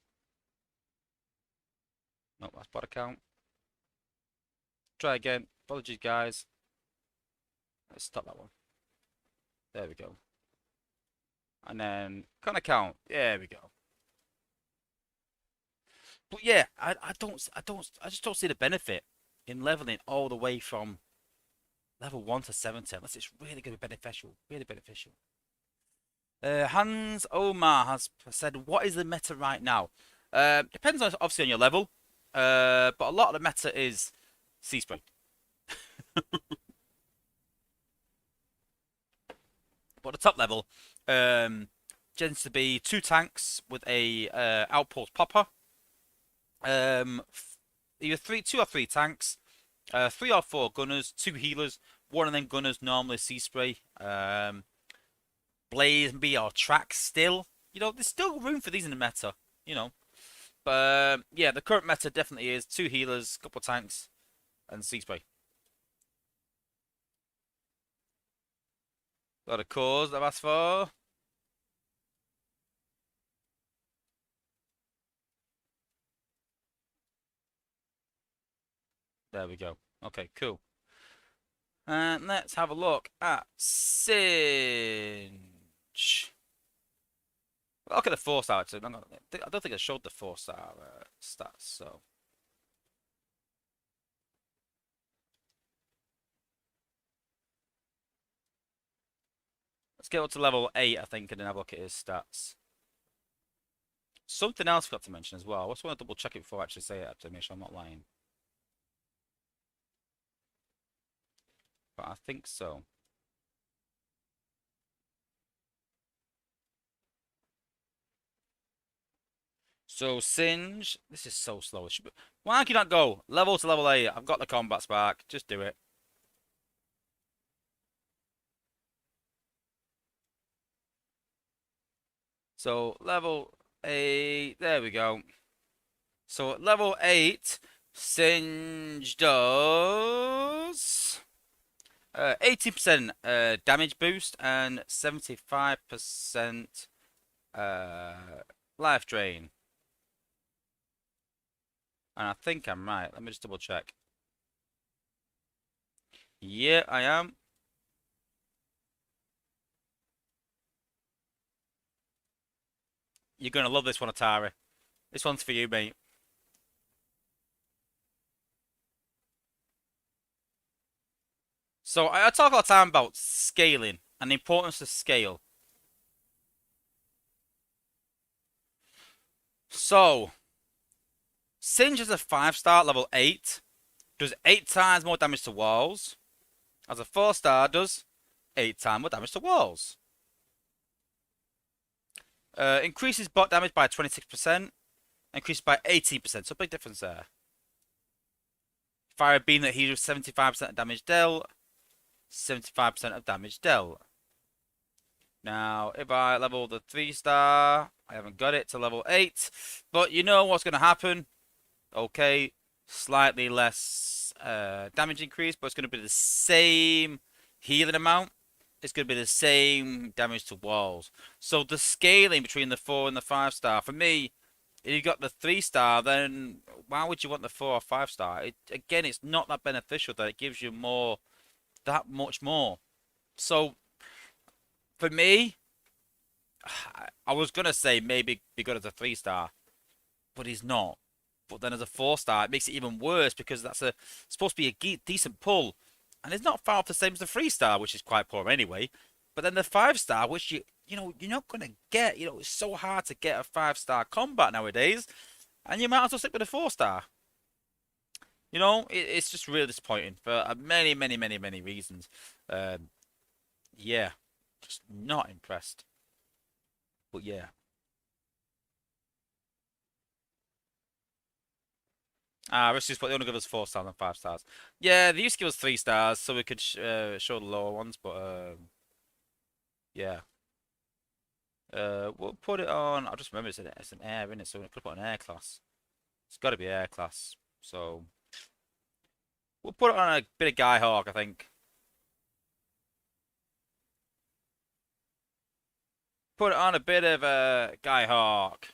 A: Nope, that's bot account. Try again. Apologies, guys. Let's stop that one. There we go. And then con account. There we go. But yeah, I just don't see the benefit in leveling all the way from level 1 to 70 unless it's really going to be beneficial. Really beneficial. Hans Omar has said, what is the meta right now? Depends on, obviously on your level. But a lot of the meta is Sea Spray. But the top level tends to be 2 tanks with a outpost popper. Either 2 or 3 tanks, 3 or 4 gunners, 2 healers, 1 of them gunners normally Sea Spray. Blaze maybe or track still. You know, there's still room for these in the meta, you know. But yeah, the current meta definitely is 2 healers, couple of tanks, and Sea Spray. Got a cause I've asked for. There we go. Okay, cool. And let's have a look at Singe. Look at the 4-star actually. I don't think I showed the 4-star stats, so. Let's get up to level 8, I think, and then have a look at his stats. Something else I forgot to mention as well. I just want to double check it before I actually say it to make sure I'm not lying. But I think so. So Singe, this is so slow. Why can you not go level to level 8? I've got the combats back. Just do it. So level 8, there we go. So at level 8, Singe does 80% damage boost and 75% life drain. And I think I'm right. Let me just double check. Yeah, I am. You're going to love this one, Atari. This one's for you, mate. So I talk all the time about scaling and the importance of scale. So, Singe is a 5-star level 8. Does 8 times more damage to walls. As a 4-star does 8 times more damage to walls. Increases bot damage by 26%. Increases by 18%. So big difference there. Fire beam that heals 75% of damage dealt. 75% of damage dealt. Now, if I level the 3-star, I haven't got it to level 8. But you know what's going to happen. Okay, slightly less damage increase, but it's going to be the same healing amount. It's going to be the same damage to walls. So the scaling between the 4 and the 5-star, for me, if you got the 3-star, then why would you want the 4 or 5-star? Again, it's not that beneficial that it gives you more, that much more. So for me, I was going to say maybe be good as a 3-star, but he's not. But then as a 4-star, it makes it even worse because that's supposed to be a decent pull. And it's not far off the same as the 3-star, which is quite poor anyway. But then the 5-star, which you know, you're not going to get. You know, it's so hard to get a 5-star combat nowadays. And you might as well stick with a 4-star. You know, it's just really disappointing for many, many, many, many reasons. Yeah, just not impressed. But yeah. Ah, let's just put they only give us 4 stars and 5 stars. Yeah, they used to give us 3 stars so we could show the lower ones, but yeah. We'll put it on. I just remember it's an air, isn't it? So we could put an air class. It's got to be air class. So we'll put it on a bit of Guy Hawk, I think. Put it on a bit of Guy Hawk.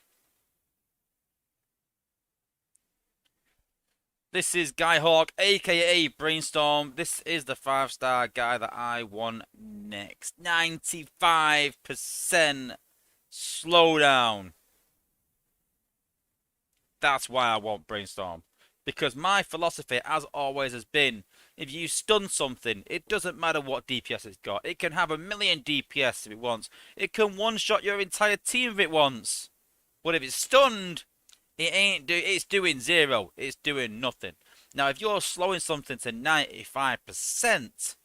A: This is Guy Hawk, aka Brainstorm. This is the 5 star guy that I want next. 95% slowdown. That's why I want Brainstorm. Because my philosophy, as always, has been if you stun something, it doesn't matter what DPS it's got. It can have a million DPS if it wants. It can one-shot your entire team if it wants. But if it's stunned, it's doing zero. It's doing nothing. Now, if you're slowing something to 95%,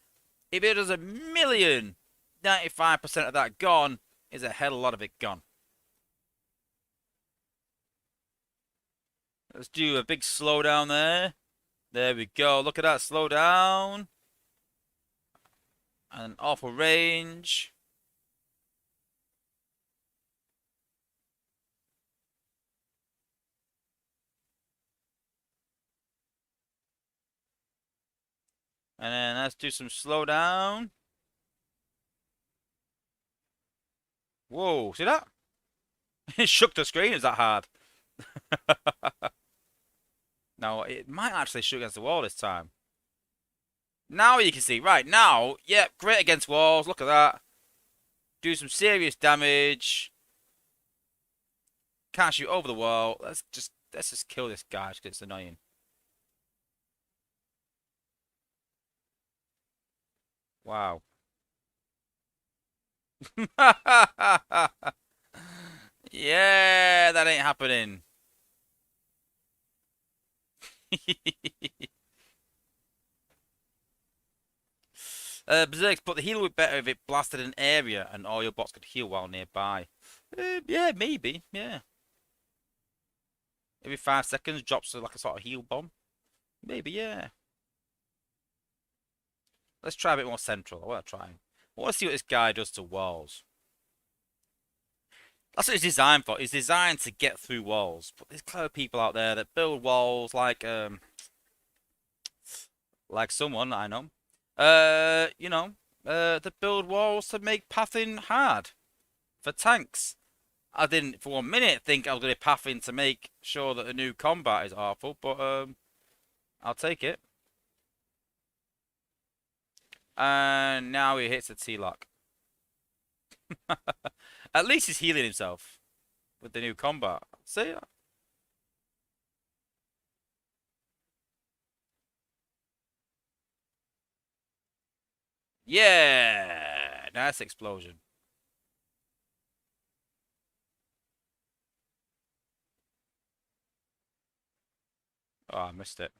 A: if it does a million, 95% of that gone is a hell of a lot of it gone. Let's do a big slowdown there. There we go. Look at that slowdown. And awful range. And then let's do some slowdown. Whoa, see that? It shook the screen. Is that hard? Now, it might actually shoot against the wall this time. Now you can see. Right, now, yep, great against walls. Look at that. Do some serious damage. Can't shoot over the wall. Let's just kill this guy because it's annoying. Wow. Yeah, that ain't happening. Berserk, but the heal would be better if it blasted an area and all your bots could heal while nearby. Yeah, maybe. Yeah. Every 5 seconds drops like a sort of heal bomb. Maybe, yeah. Let's try a bit more central. I want to try. I want to see what this guy does to walls. That's what he's designed for. He's designed to get through walls. But there's clever people out there that build walls like someone I know. That build walls to make pathing hard for tanks. I didn't for 1 minute think I was going to be pathing to make sure that the new combat is awful, but I'll take it. And now he hits the T-lock. At least he's healing himself with the new combat. See? Yeah! Nice explosion. Oh, I missed it.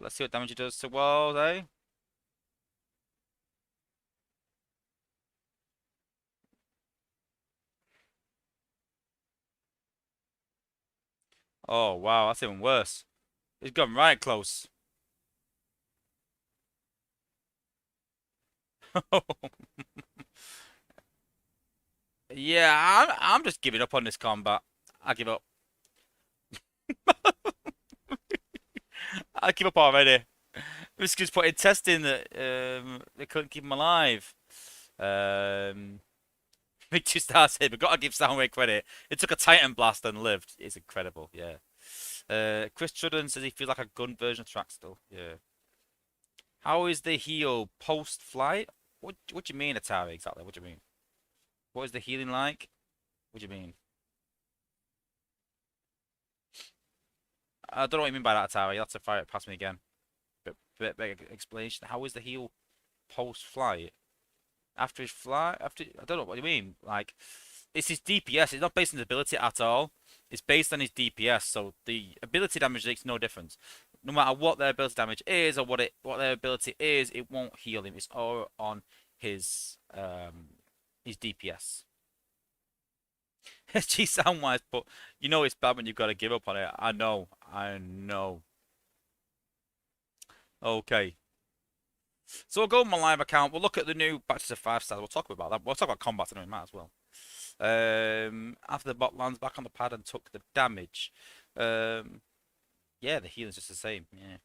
A: Let's see what damage he does to walls, eh? Oh, wow, that's even worse. He's gone right close. Yeah, I'm just giving up on this combat. I give up. I give up already. This just put in testing that they couldn't keep him alive. Big 2 stars here, but gotta give Soundwave credit. It took a Titan blast and lived. It's incredible, yeah. Chris Trudden says he feels like a gun version of track still. Yeah. How is the heal post flight? What do you mean, Atari? Exactly. What do you mean? What is the healing like? What do you mean? I don't know what you mean by that, Atari. You'll have to fire it past me again. Bit explanation. How is the heal post flight? After his flight? I don't know what you mean. Like, it's his DPS. It's not based on his ability at all. It's based on his DPS. So the ability damage makes no difference. No matter what their ability damage is or what their ability is, it won't heal him. It's all on his DPS. G sound wise, but you know it's bad when you've got to give up on it. I know. I know. Okay. So we'll go on my live account. We'll look at the new batches of 5 stars. We'll talk about that. We'll talk about combats anyway, might as well. After the bot lands back on the pad and took the damage. Yeah, the healing's just the same. Yeah.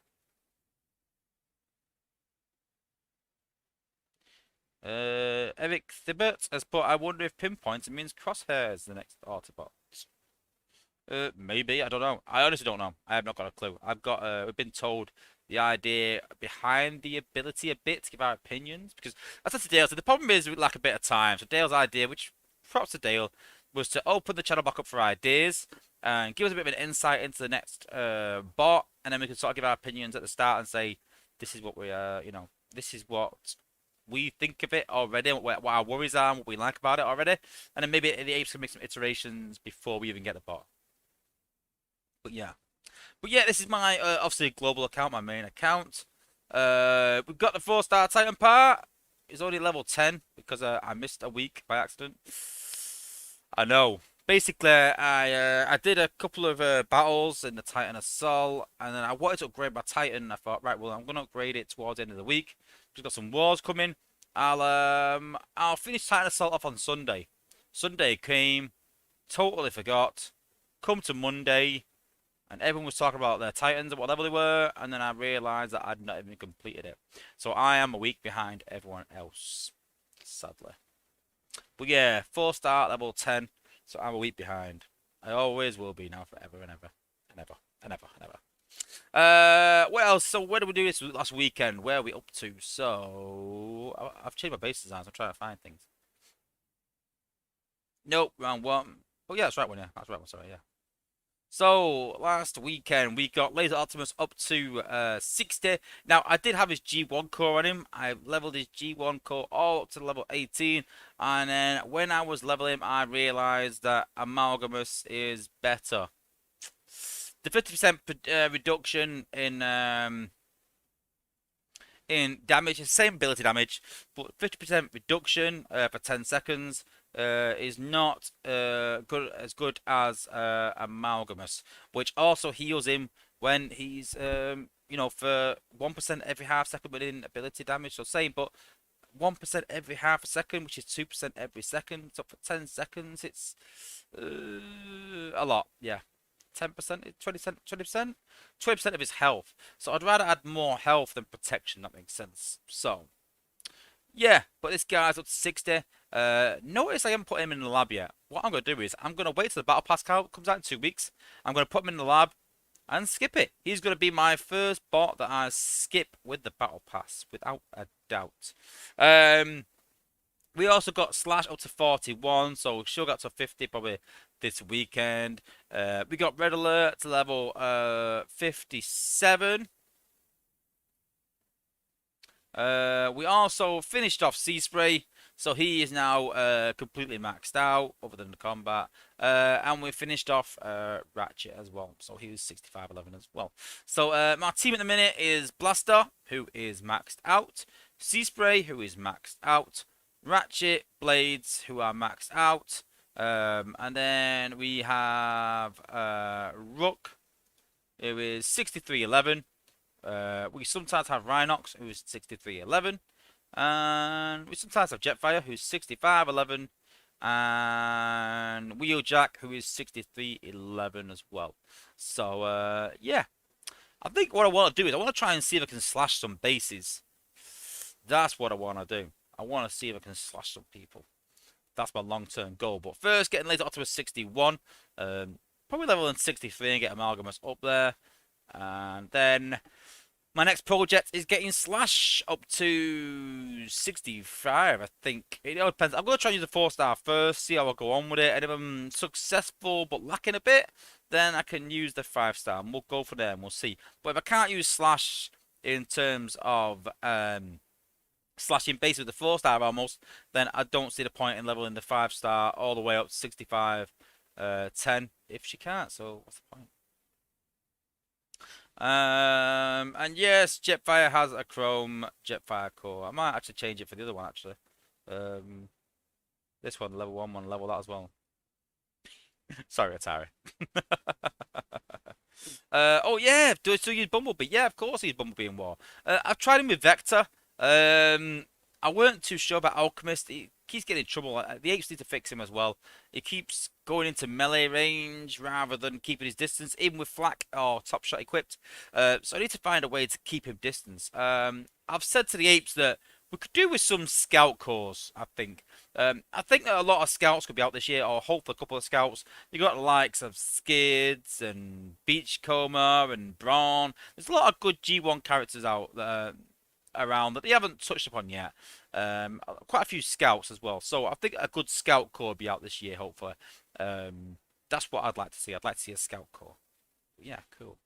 A: Eric Thibbert has put, I wonder if pinpointer means crosshairs the next Autobot. Maybe, I don't know. I honestly don't know. I have not got a clue. We've been told the idea behind the ability a bit to give our opinions, because I said to Dale, so the problem is we lack a bit of time. So Dale's idea, which props to Dale, was to open the channel back up for ideas and give us a bit of an insight into the next bot, and then we can sort of give our opinions at the start and say, this is what we this is what we think of it already, what our worries are, and what we like about it already, and then maybe the apes can make some iterations before we even get the bot. But yeah, this is my obviously global account, my main account. We've got the 4-star Titan part. It's only level 10 because I missed a week by accident. I know. Basically, I did a couple of battles in the Titan Assault, and then I wanted to upgrade my Titan. I thought, right, well, I'm gonna upgrade it towards the end of the week. We've got some wars coming. I'll finish Titan Assault off on Sunday. Sunday came, totally forgot. Come to Monday, and everyone was talking about their Titans and what level they were, and then I realised that I'd not even completed it. So I am a week behind everyone else, sadly. But yeah, 4-star level 10, so I'm a week behind. I always will be now, forever and ever, and ever, and ever, and ever. What else? So where did we do this last weekend? Where are we up to? So I've changed my base designs. I'm trying to find things. Nope, round one. Oh yeah, that's right one. Yeah, that's right one. Sorry, yeah. So last weekend we got Laser Optimus up to 60. Now I did have his G1 core on him. I leveled his G1 core all up to level 18, and then when I was leveling him, I realised that Amalgamus is better. The 50% reduction in damage, is the same ability damage, but 50% reduction for 10 seconds. Is not as good as Amalgamus, which also heals him when he's for 1% every half second within ability damage. So same, but 1% every half a second, which is 2% every second. So for 10 seconds, it's a lot. Yeah. 10%, 20%, 20% of his health. So I'd rather add more health than protection. That makes sense. So yeah, but this guy's up to 60. Notice I haven't put him in the lab yet. What I'm going to do is I'm going to wait till the Battle Pass comes out in 2 weeks. I'm going to put him in the lab and skip it. He's going to be my first bot that I skip with the Battle Pass, without a doubt. We also got Slash up to 41, so she'll get to 50 probably this weekend. We got Red Alert to level 57. We also finished off Sea Spray, so he is now completely maxed out, other than the combat. And we finished off Ratchet as well, so he was 65-11 as well. So my team at the minute is Blaster, who is maxed out, Sea Spray, who is maxed out, Ratchet, Blades, who are maxed out, and then we have Rook, who is 63-11. We sometimes have Rhinox, who's 63-11, and we sometimes have Jetfire, who's 65-11, and Wheeljack, who is 63-11 as well. So yeah, I think what I want to do is I want to try and see if I can slash some bases. That's what I want to do. I want to see if I can slash some people. That's my long-term goal. But first, getting Laser Optimus 61, probably level in 63 and get Amalgamus up there. And then my next project is getting Slash up to 65, I think. It all depends. I'm going to try and use a 4-star first, see how I go on with it. And if I'm successful but lacking a bit, then I can use the 5-star. And we'll go for there and we'll see. But if I can't use Slash in terms of slashing base with the 4-star almost, then I don't see the point in leveling the 5-star all the way up to 65, 10 if she can't. So what's the point? And yes, Jetfire has a Chrome Jetfire core. I might actually change it for the other one actually. This one, level 1 level that as well. Sorry, Atari. Oh yeah, do I still use Bumblebee? Yeah, of course I use Bumblebee in War. I've tried him with Vector. I weren't too sure about Alchemist. He keeps getting in trouble. The apes need to fix him as well. He keeps going into melee range rather than keeping his distance, even with Flak or Top Shot equipped. So I need to find a way to keep him distance. I've said to the apes that we could do with some scout cores, I think that a lot of scouts could be out this year, or hopefully a couple of scouts. You got the likes of Skids and Beachcomber and Brawn. There's a lot of good G1 characters out there around that they haven't touched upon yet. Quite a few scouts as well. So I think a good scout core will be out this year, hopefully. That's what I'd like to see. I'd like to see a scout core. Yeah, cool.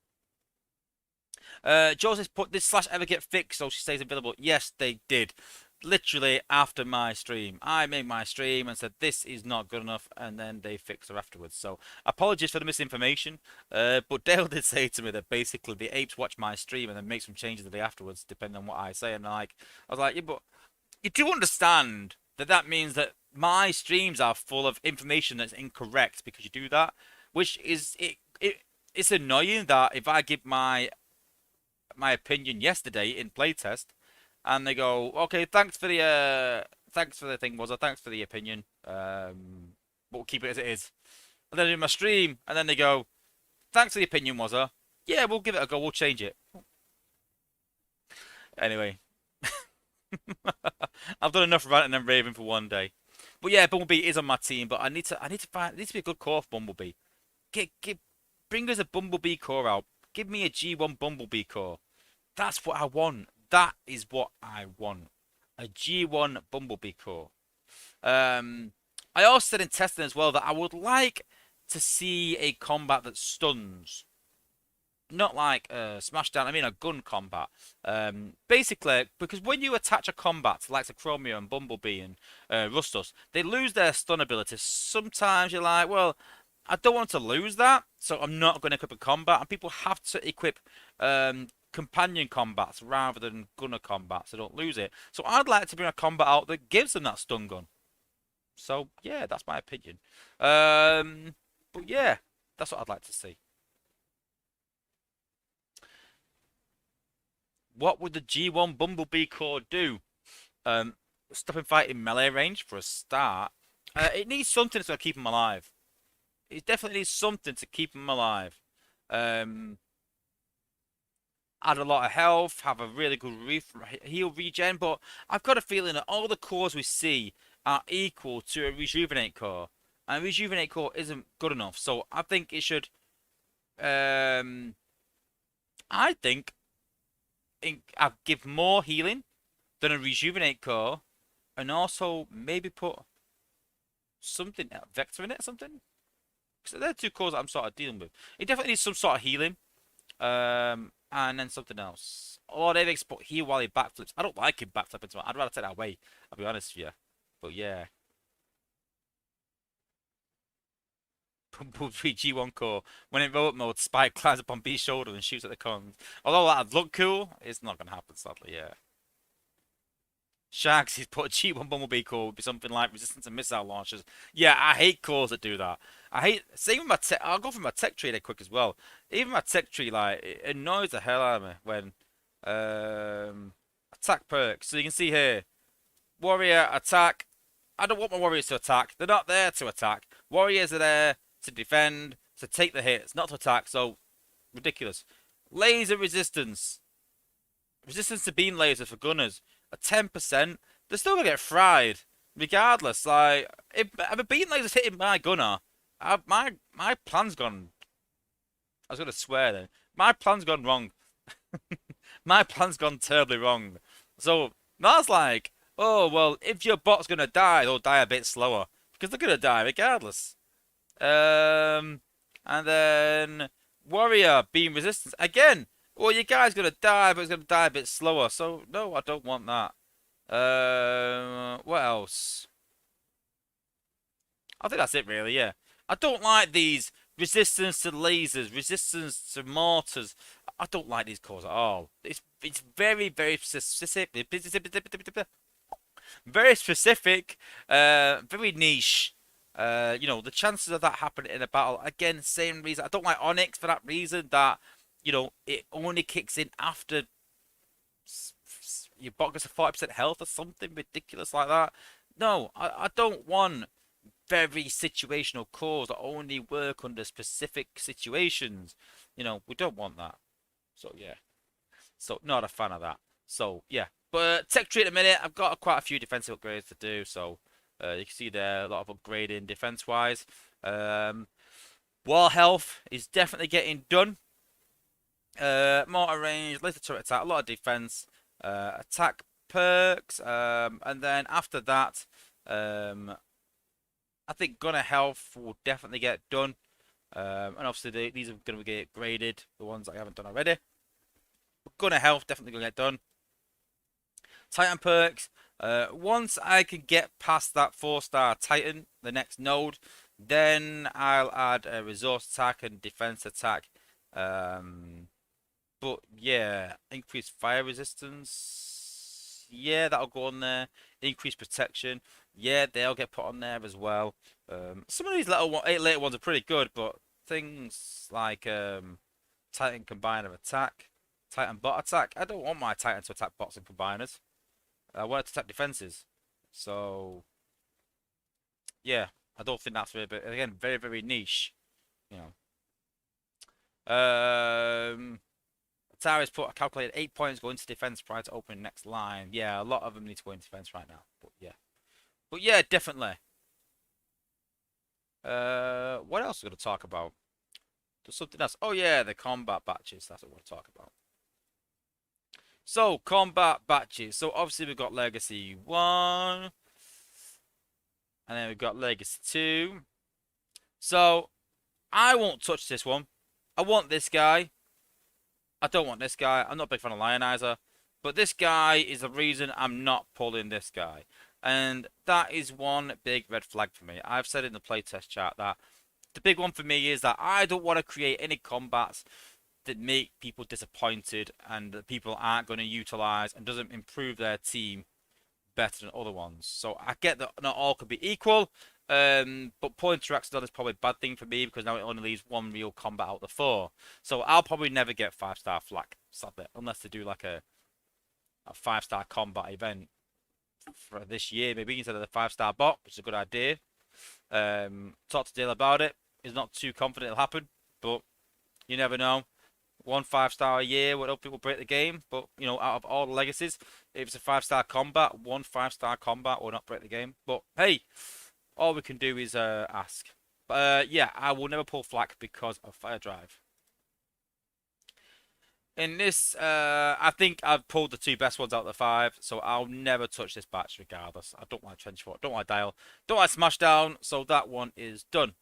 A: Joseph put, did Slash ever get fixed so she stays available? Yes, they did. Literally after my stream. I made my stream and said this is not good enough, and then they fixed her afterwards. So apologies for the misinformation. But Dale did say to me that basically the apes watch my stream and then make some changes the day afterwards, depending on what I say. And like, I was like, yeah, but you do understand that that means that my streams are full of information that's incorrect because you do that, which is it's annoying that if I give my opinion yesterday in playtest, and they go, okay, thanks for the thing, Wozza, thanks for the opinion, but we'll keep it as it is. And then in my stream, and then they go, thanks for the opinion, Wozza. Yeah, we'll give it a go. We'll change it. Anyway, I've done enough ranting and raving for one day. But yeah, Bumblebee is on my team, but I need to find, it needs to be a good core for Bumblebee. Bring us a Bumblebee core out. Give me a G1 Bumblebee core. That's what I want. That is what I want. A G1 Bumblebee core. I also said in testing as well that I would like to see a combat that stuns. Not like Smashdown, I mean a gun combat. Basically, because when you attach a combat to like the Chromio and Bumblebee and Rustus, they lose their stun ability. Sometimes you're like, well, I don't want to lose that, so I'm not going to equip a combat. And people have to equip companion combats rather than gunner combats, so don't lose it. So I'd like to bring a combat out that gives them that stun gun. So yeah, that's my opinion. But yeah, that's what I'd like to see. What would the G1 Bumblebee core do? Stop him fighting melee range for a start. It needs something that's going to keep him alive. It definitely needs something to keep him alive. Add a lot of health, have a really good heal regen, but I've got a feeling that all the cores we see are equal to a rejuvenate core. And rejuvenate core isn't good enough. So I think it should I think I'd give more healing than a rejuvenate core, and also maybe put something vector in it or something. Because they're two cores that I'm sort of dealing with. It definitely needs some sort of healing, and then something else. Or they've put heal while he backflips. I don't like him backflipping, so I'd rather take that away. I'll be honest with you. But yeah. Bumblebee G1 core. When in robot mode, Spike climbs up on B's shoulder and shoots at the cons. Although that'd look cool, it's not gonna happen, sadly, yeah. Shags, he's put a G1 Bumblebee core would be something like resistance to missile launchers. Yeah, I hate cores that do that. I hate, same with my tech, I'll go for my tech tree there quick as well. Even my tech tree, like, it annoys the hell out of me when, attack perks. So you can see here, warrior, attack. I don't want my warriors to attack. They're not there to attack. Warriors are there to defend, to take the hits, not to attack, so ridiculous. Laser resistance. Resistance to beam lasers for gunners. At 10%, they're still gonna get fried. Regardless, like, if a beam laser's hitting my gunner, my plan's gone. I was gonna swear then. My plan's gone wrong. My plan's gone terribly wrong. So, that's like, oh, well, if your bot's gonna die, they'll die a bit slower. Because they're gonna die regardless. And then warrior beam resistance again. Well, your guy's gonna die, but he's gonna die a bit slower. So no, I don't want that. What else? I think that's it, really. Yeah, I don't like these resistance to lasers, resistance to mortars. I don't like these cores at all. It's very specific, very specific, very niche. You know, the chances of that happening in a battle, again, same reason. I don't like Onyx for that reason that, you know, it only kicks in after your bot gets a 40% health or something ridiculous like that. No, I don't want very situational cores that only work under specific situations. You know, we don't want that. So, yeah. So, not a fan of that. So, yeah. But tech tree at the minute, I've got quite a few defensive upgrades to do. So, you can see there a lot of upgrading defense-wise. Wall health is definitely getting done. Mortar range, laser turret attack, a lot of defense, attack perks, and then after that, I think gunner health will definitely get done. And obviously these are going to get graded, the ones that I haven't done already. But gunner health definitely going to get done. Titan perks. Once I can get past that 4-star Titan, the next node, then I'll add a resource attack and defense attack. But yeah, increased fire resistance. Yeah, that'll go on there. Increased protection. Yeah, they'll get put on there as well. Some of these later ones are pretty good, but things like Titan Combiner Attack, Titan Bot Attack. I don't want my Titan to attack bots and combiners. I want it to attack defenses. So, yeah, I don't think that's very, but again, very, very niche. You know. Atari's put a calculated 8 points going to defense prior to opening next line. Yeah, a lot of them need to go into defense right now. But yeah. But yeah, definitely. What else are we going to talk about? There's something else. Oh yeah, the combat batches. That's what we're going to talk about. So, combat batches. So obviously we've got Legacy 1. And then we've got Legacy 2. So, I won't touch this one. I want this guy. I don't want this guy. I'm not a big fan of Lionizer. But this guy is the reason I'm not pulling this guy. And that is one big red flag for me. I've said in the playtest chat that the big one for me is that I don't want to create any combats that make people disappointed and that people aren't going to utilize and doesn't improve their team better than other ones. So I get that not all could be equal. But Pointer Accident is probably a bad thing for me because now it only leaves one real combat out of the 4. So I'll probably never get 5-star flak, sadly, unless they do like a 5-star combat event for this year, maybe instead of the 5-star bot, which is a good idea. Talk to Dale about it. He's not too confident it'll happen, but you never know. 1 5-star a year would help people break the game, but you know, out of all the legacies, if it's a 5-star combat, 1 5-star combat will not break the game. But hey, all we can do is ask. But yeah, I will never pull flak because of Firedrive. In this, I think I've pulled the 2 best ones out of the 5, so I'll never touch this batch regardless. I don't like Trench Foot, don't like Dial, don't like Smashdown, so that one is done.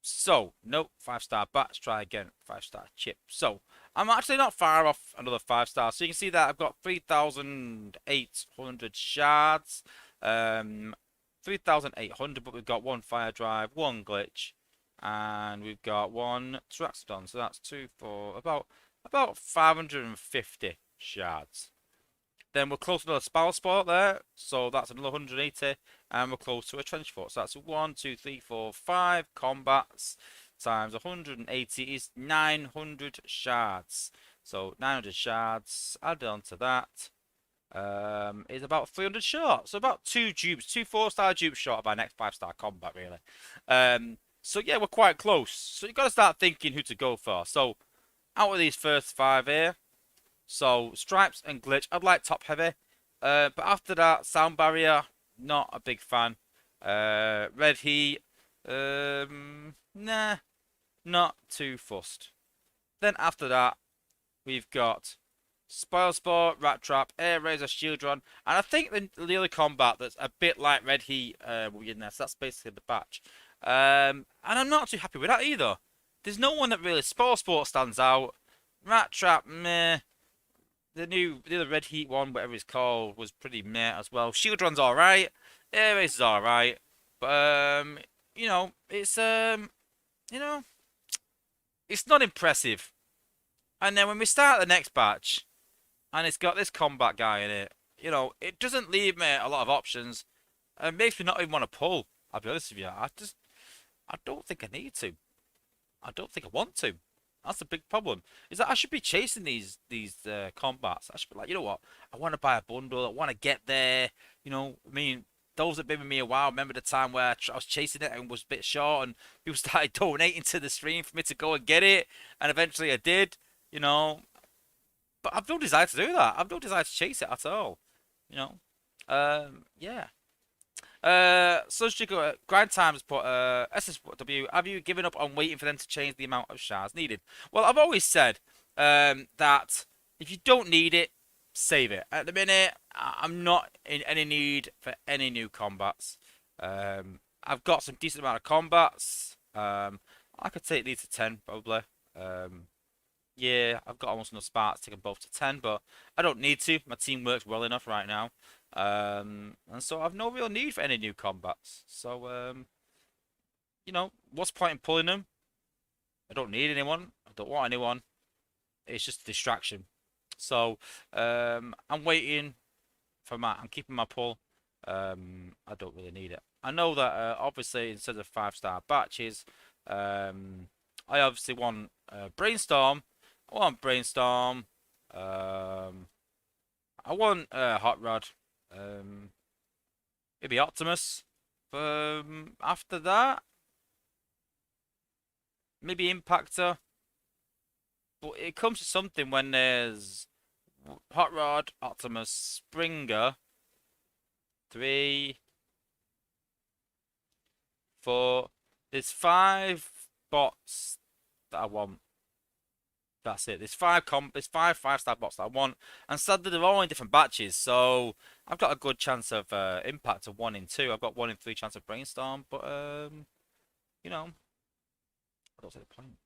A: So, nope, 5-star bats, try again, 5-star chip. So, I'm actually not far off another 5-star. So you can see that I've got 3,800 shards, 3,800, but we've got 1 Firedrive, 1 glitch, and we've got 1 Traxodon. So that's 2 for about 550 shards. Then we're close to another Spell Sport there, so that's another 180, and we're close to a Trench Foot. So that's 1, 2, 3, 4, 5 combats times 180 is 900 shards. So 900 shards added onto that is about 300 short. So about 2 dupes, 2 4-star dupes short of our next 5-star combat, really. So yeah, we're quite close. So you've got to start thinking who to go for. So out of these first 5 here, so Stripes and Glitch, I'd like top heavy. But after that, Sound Barrier, not a big fan. Red Heat, nah, not too fussed. Then after that, we've got Spoil Sport, Rat Trap, Air Razor, Shield Run, and I think the other combat that's a bit like Red Heat will be in there. So that's basically the batch. And I'm not too happy with that either. There's no one that really Spoil Sport stands out. Rat Trap, meh. The other Red Heat one, whatever it's called, was pretty meh as well. Shield Run's alright. Air Racer's alright. But you know, it's it's not impressive. And then when we start the next batch, and it's got this combat guy in it, you know, it doesn't leave me a lot of options. And makes me not even want to pull. I'll be honest with you. I don't think I need to. I don't think I want to. That's the big problem. Is that I should be chasing these combats. I should be like, you know what? I want to buy a bundle. I want to get there. You know, I mean, those that have been with me a while remember the time where I was chasing it and was a bit short, and people started donating to the stream for me to go and get it, and eventually I did. You know, but I've no desire to do that. I've no desire to chase it at all. You know, yeah. Sunstreaker grind times put SSW. Have you given up on waiting for them to change the amount of shards needed? Well, I've always said that if you don't need it, save it. At the minute, I'm not in any need for any new combats. I've got some decent amount of combats. I could take these to 10 probably. Yeah, I've got almost enough sparks to take them both to 10, but I don't need to. My team works well enough right now. And so I've no real need for any new combats. So, you know, what's the point in pulling them? I don't need anyone. I don't want anyone. It's just a distraction. So, I'm waiting for I'm keeping my pull. I don't really need it. I know that, obviously, instead of 5-star batches, I obviously want Brainstorm. I want Brainstorm. I want Hot Rod. Maybe Optimus. After that, maybe Impactor. But it comes to something when there's Hot Rod, Optimus, Springer, 3, 4. There's 5 bots that I want. That's it. There's 5-star bots that I want, and sadly they're all in different batches. So I've got a good chance of impact of 1 in 2. I've got 1 in 3 chance of Brainstorm, but you know, I don't see the point.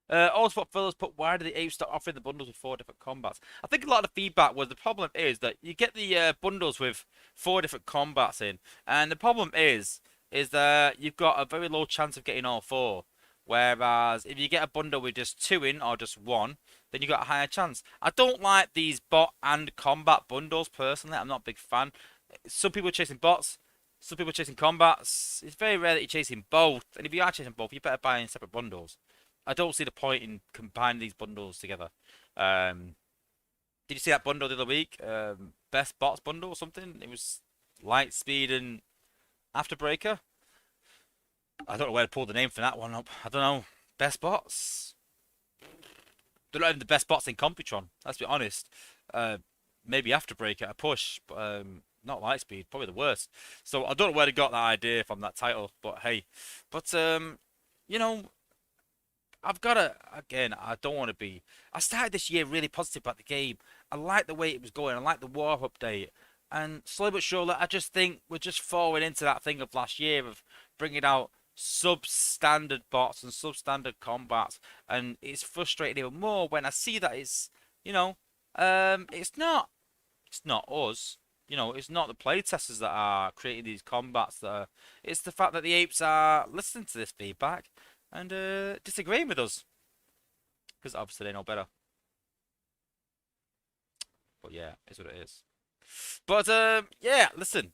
A: Also, fellas, why do the apes start offering the bundles with 4 different combats? I think a lot of the feedback was the problem is that you get the bundles with 4 different combats in, and the problem is that you've got a very low chance of getting all 4. Whereas if you get a bundle with just 2 in or just 1, then you got a higher chance. I don't like these bot and combat bundles personally. I'm not a big fan. Some people are chasing bots, some people are chasing combats. It's very rare that you're chasing both. And if you are chasing both, you better buy in separate bundles. I don't see the point in combining these bundles together. Did you see that bundle the other week? Best bots bundle or something? It was light speed and afterbreaker. I don't know where to pull the name for that one up. I don't know. Best bots? They're not even the best bots in Computron. Let's be honest. Maybe Afterbreak at a push, but not Lightspeed. Probably the worst. So I don't know where they got that idea from that title. But hey. But, you know, I've got to... Again, I don't want to be... I started this year really positive about the game. I like the way it was going. I like the war update. And slowly but surely, I just think we're just falling into that thing of last year of bringing out substandard bots and substandard combats, and it's frustrating even more when I see that it's, you know, it's not us, you know, it's not the playtesters that are creating these combats it's the fact that the apes are listening to this feedback and disagreeing with us, because obviously they know better. But yeah, it's what it is. But yeah, listen,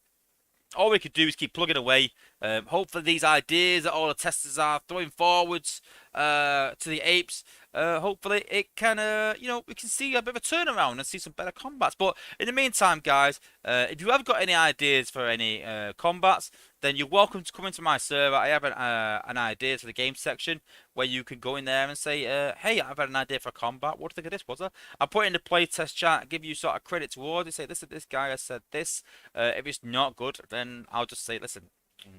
A: all we could do is keep plugging away. Hopefully these ideas that all the testers are throwing forwards to the apes, hopefully it can, you know, we can see a bit of a turnaround and see some better combats. But in the meantime, guys, if you have got any ideas for any combats, then you're welcome to come into my server. I have an idea for the game section where you can go in there and say, hey, I've had an idea for a combat. What do you think of this, Wozza? I'll put it in the playtest chat, give you sort of credit towards it, say, listen, this guy has said this. If it's not good, then I'll just say, listen,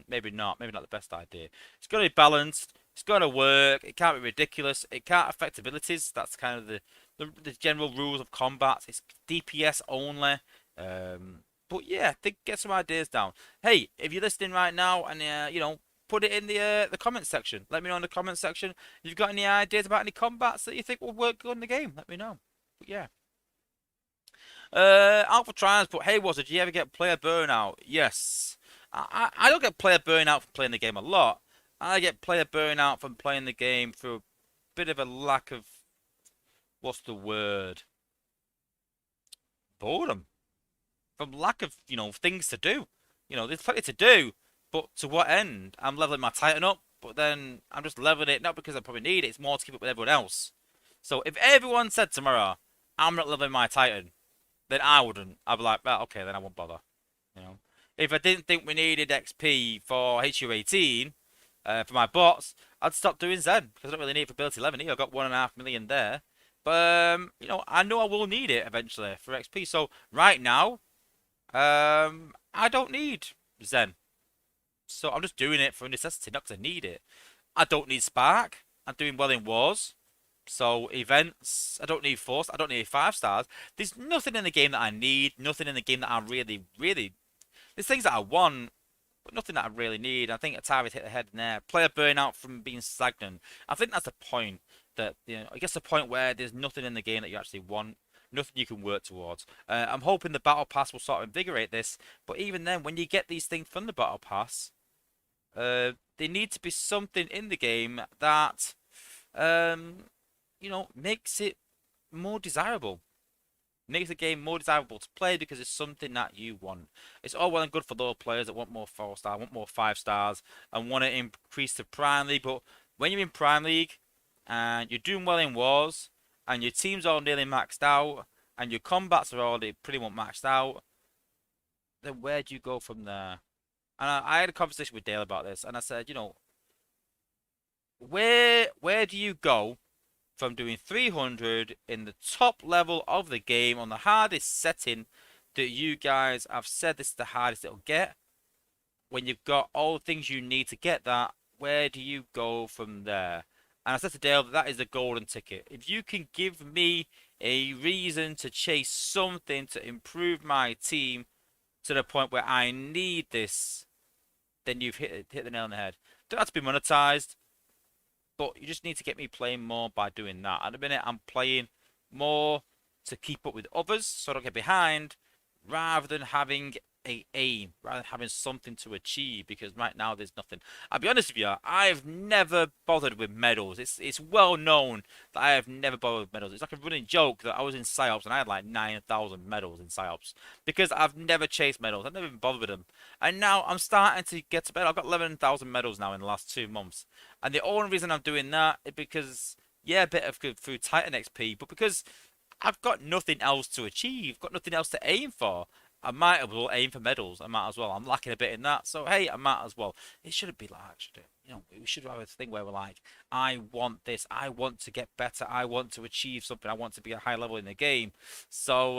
A: maybe not the best idea. It's got to be balanced. It's got to work. It can't be ridiculous. It can't affect abilities. That's kind of the general rules of combat. It's DPS only. But yeah, get some ideas down. Hey, if you're listening right now and you know, put it in the comment section. Let me know in the comment section if you've got any ideas about any combats that you think will work good in the game. Let me know. But yeah. Alpha Trials, but hey, Wozza, do you ever get player burnout? Yes. I don't get player burnout from playing the game a lot. I get player burnout from playing the game through a bit of a lack of, what's the word? Boredom. From lack of, you know, things to do. You know, there's plenty to do, But to what end? I'm leveling my Titan up, but then I'm just leveling it not because I probably need it. It's more to keep up with everyone else. So if everyone said tomorrow, I'm not leveling my Titan, then I wouldn't. I'd be like, well, okay, then I won't bother. You know, if I didn't think we needed XP for HU18 for my bots, I'd stop doing Zen because I don't really need it for ability 11 here. I've got 1.5 million there, but you know, I know I will need it eventually for XP. So right now, I don't need Zen, so I'm just doing it for necessity, not because I need it. I don't need Spark. I'm doing well in Wars. So events, I don't need Force. I don't need 5 stars. There's nothing in the game that I need. Nothing in the game that I really. There's things that I want, but nothing that I really need. I think Atari's hit the head in there. Player burnout from being stagnant. I think that's the point. That, you know, I guess the point where there's nothing in the game that you actually want. Nothing you can work towards. I'm hoping the Battle Pass will sort of invigorate this. But even then, when you get these things from the Battle Pass, there need to be something in the game that, you know, makes it more desirable. Makes the game more desirable to play because it's something that you want. It's all well and good for those players that want more 4-star, want more 5 stars, and want to increase to Prime League. But when you're in Prime League and you're doing well in Wars, and your team's all nearly maxed out, and your combats are already pretty much maxed out, then where do you go from there? And I had a conversation with Dale about this, and I said, you know, where do you go from doing 300 in the top level of the game on the hardest setting that you guys have said this is the hardest it'll get? When you've got all the things you need to get that, where do you go from there? And I said to Dale that is the golden ticket. If you can give me a reason to chase something to improve my team to the point where I need this, then you've hit the nail on the head. Don't have to be monetized, but you just need to get me playing more by doing that. At the minute, I'm playing more to keep up with others so I don't get behind, rather than having a aim, rather than having something to achieve, because right now there's nothing. I'll be honest with you, I've never bothered with medals. It's well known that I have never bothered with medals. It's like a running joke that I was in PsyOps and I had like 9,000 medals in PsyOps because I've never chased medals. I've never even bothered with them. And now I'm starting to get to bed. I've got 11,000 medals now in the last 2 months. And the only reason I'm doing that is because, yeah, a bit of good through Titan XP, but because I've got nothing else to achieve, got nothing else to aim for. I might as well aim for medals. I might as well. I'm lacking a bit in that, so hey, I might as well. It shouldn't be like, should it? You know, we should have a thing where we're like, I want this. I want to get better. I want to achieve something. I want to be at a high level in the game. So,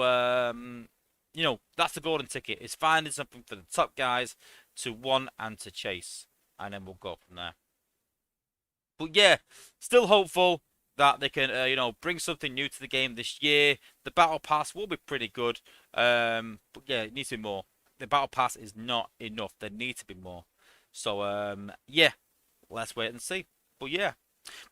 A: you know, that's the golden ticket. It's finding something for the top guys to want and to chase, and then we'll go from there. But yeah, still hopeful that they can, you know, bring something new to the game this year. The Battle Pass will be pretty good. But yeah, it needs to be more. The Battle Pass is not enough. There needs to be more. So, yeah, let's wait and see. But yeah.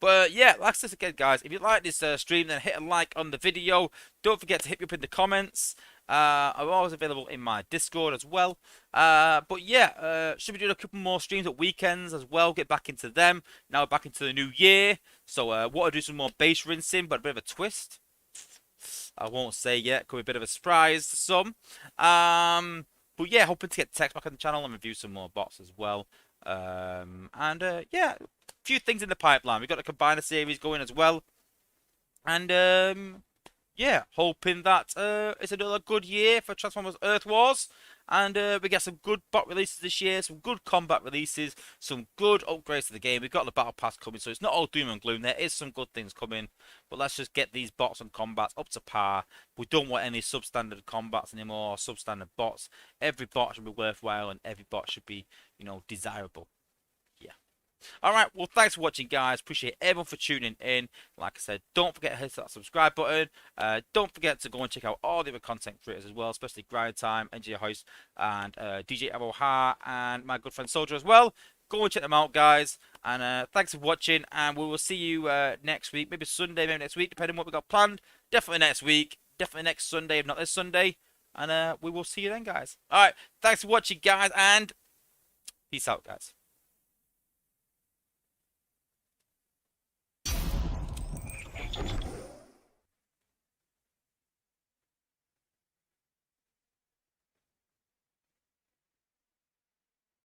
A: Yeah, like I said again, guys, if you like this stream, then hit a like on the video. Don't forget to hit me up in the comments. I'm always available in my Discord as well. But yeah, should be doing a couple more streams at weekends as well. Get back into them. Now back into the new year. So want to do some more base rinsing, but a bit of a twist. I won't say yet. Could be a bit of a surprise to some. But yeah, hoping to get text back on the channel and review some more bots as well. Yeah, a few things in the pipeline. We've got a combiner series going as well. And yeah, hoping that it's another good year for Transformers Earth Wars. And we get some good bot releases this year, some good combat releases, some good upgrades to the game. We've got the Battle Pass coming, so it's not all doom and gloom. There is some good things coming, but let's just get these bots and combats up to par. We don't want any substandard combats anymore, or substandard bots. Every bot should be worthwhile, and every bot should be, you know, desirable. Alright, well, thanks for watching, guys. Appreciate everyone for tuning in. Like I said, don't forget to hit that subscribe button. Don't forget to go and check out all the other content creators as well, especially Grind Time, NJ Hoist, and DJ Avoha, and my good friend Soldier as well. Go and check them out, guys. And thanks for watching, and we will see you next week. Maybe Sunday, maybe next week, depending on what we got planned. Definitely next week. Definitely next Sunday, if not this Sunday. And we will see you then, guys. Alright, thanks for watching, guys, and peace out, guys.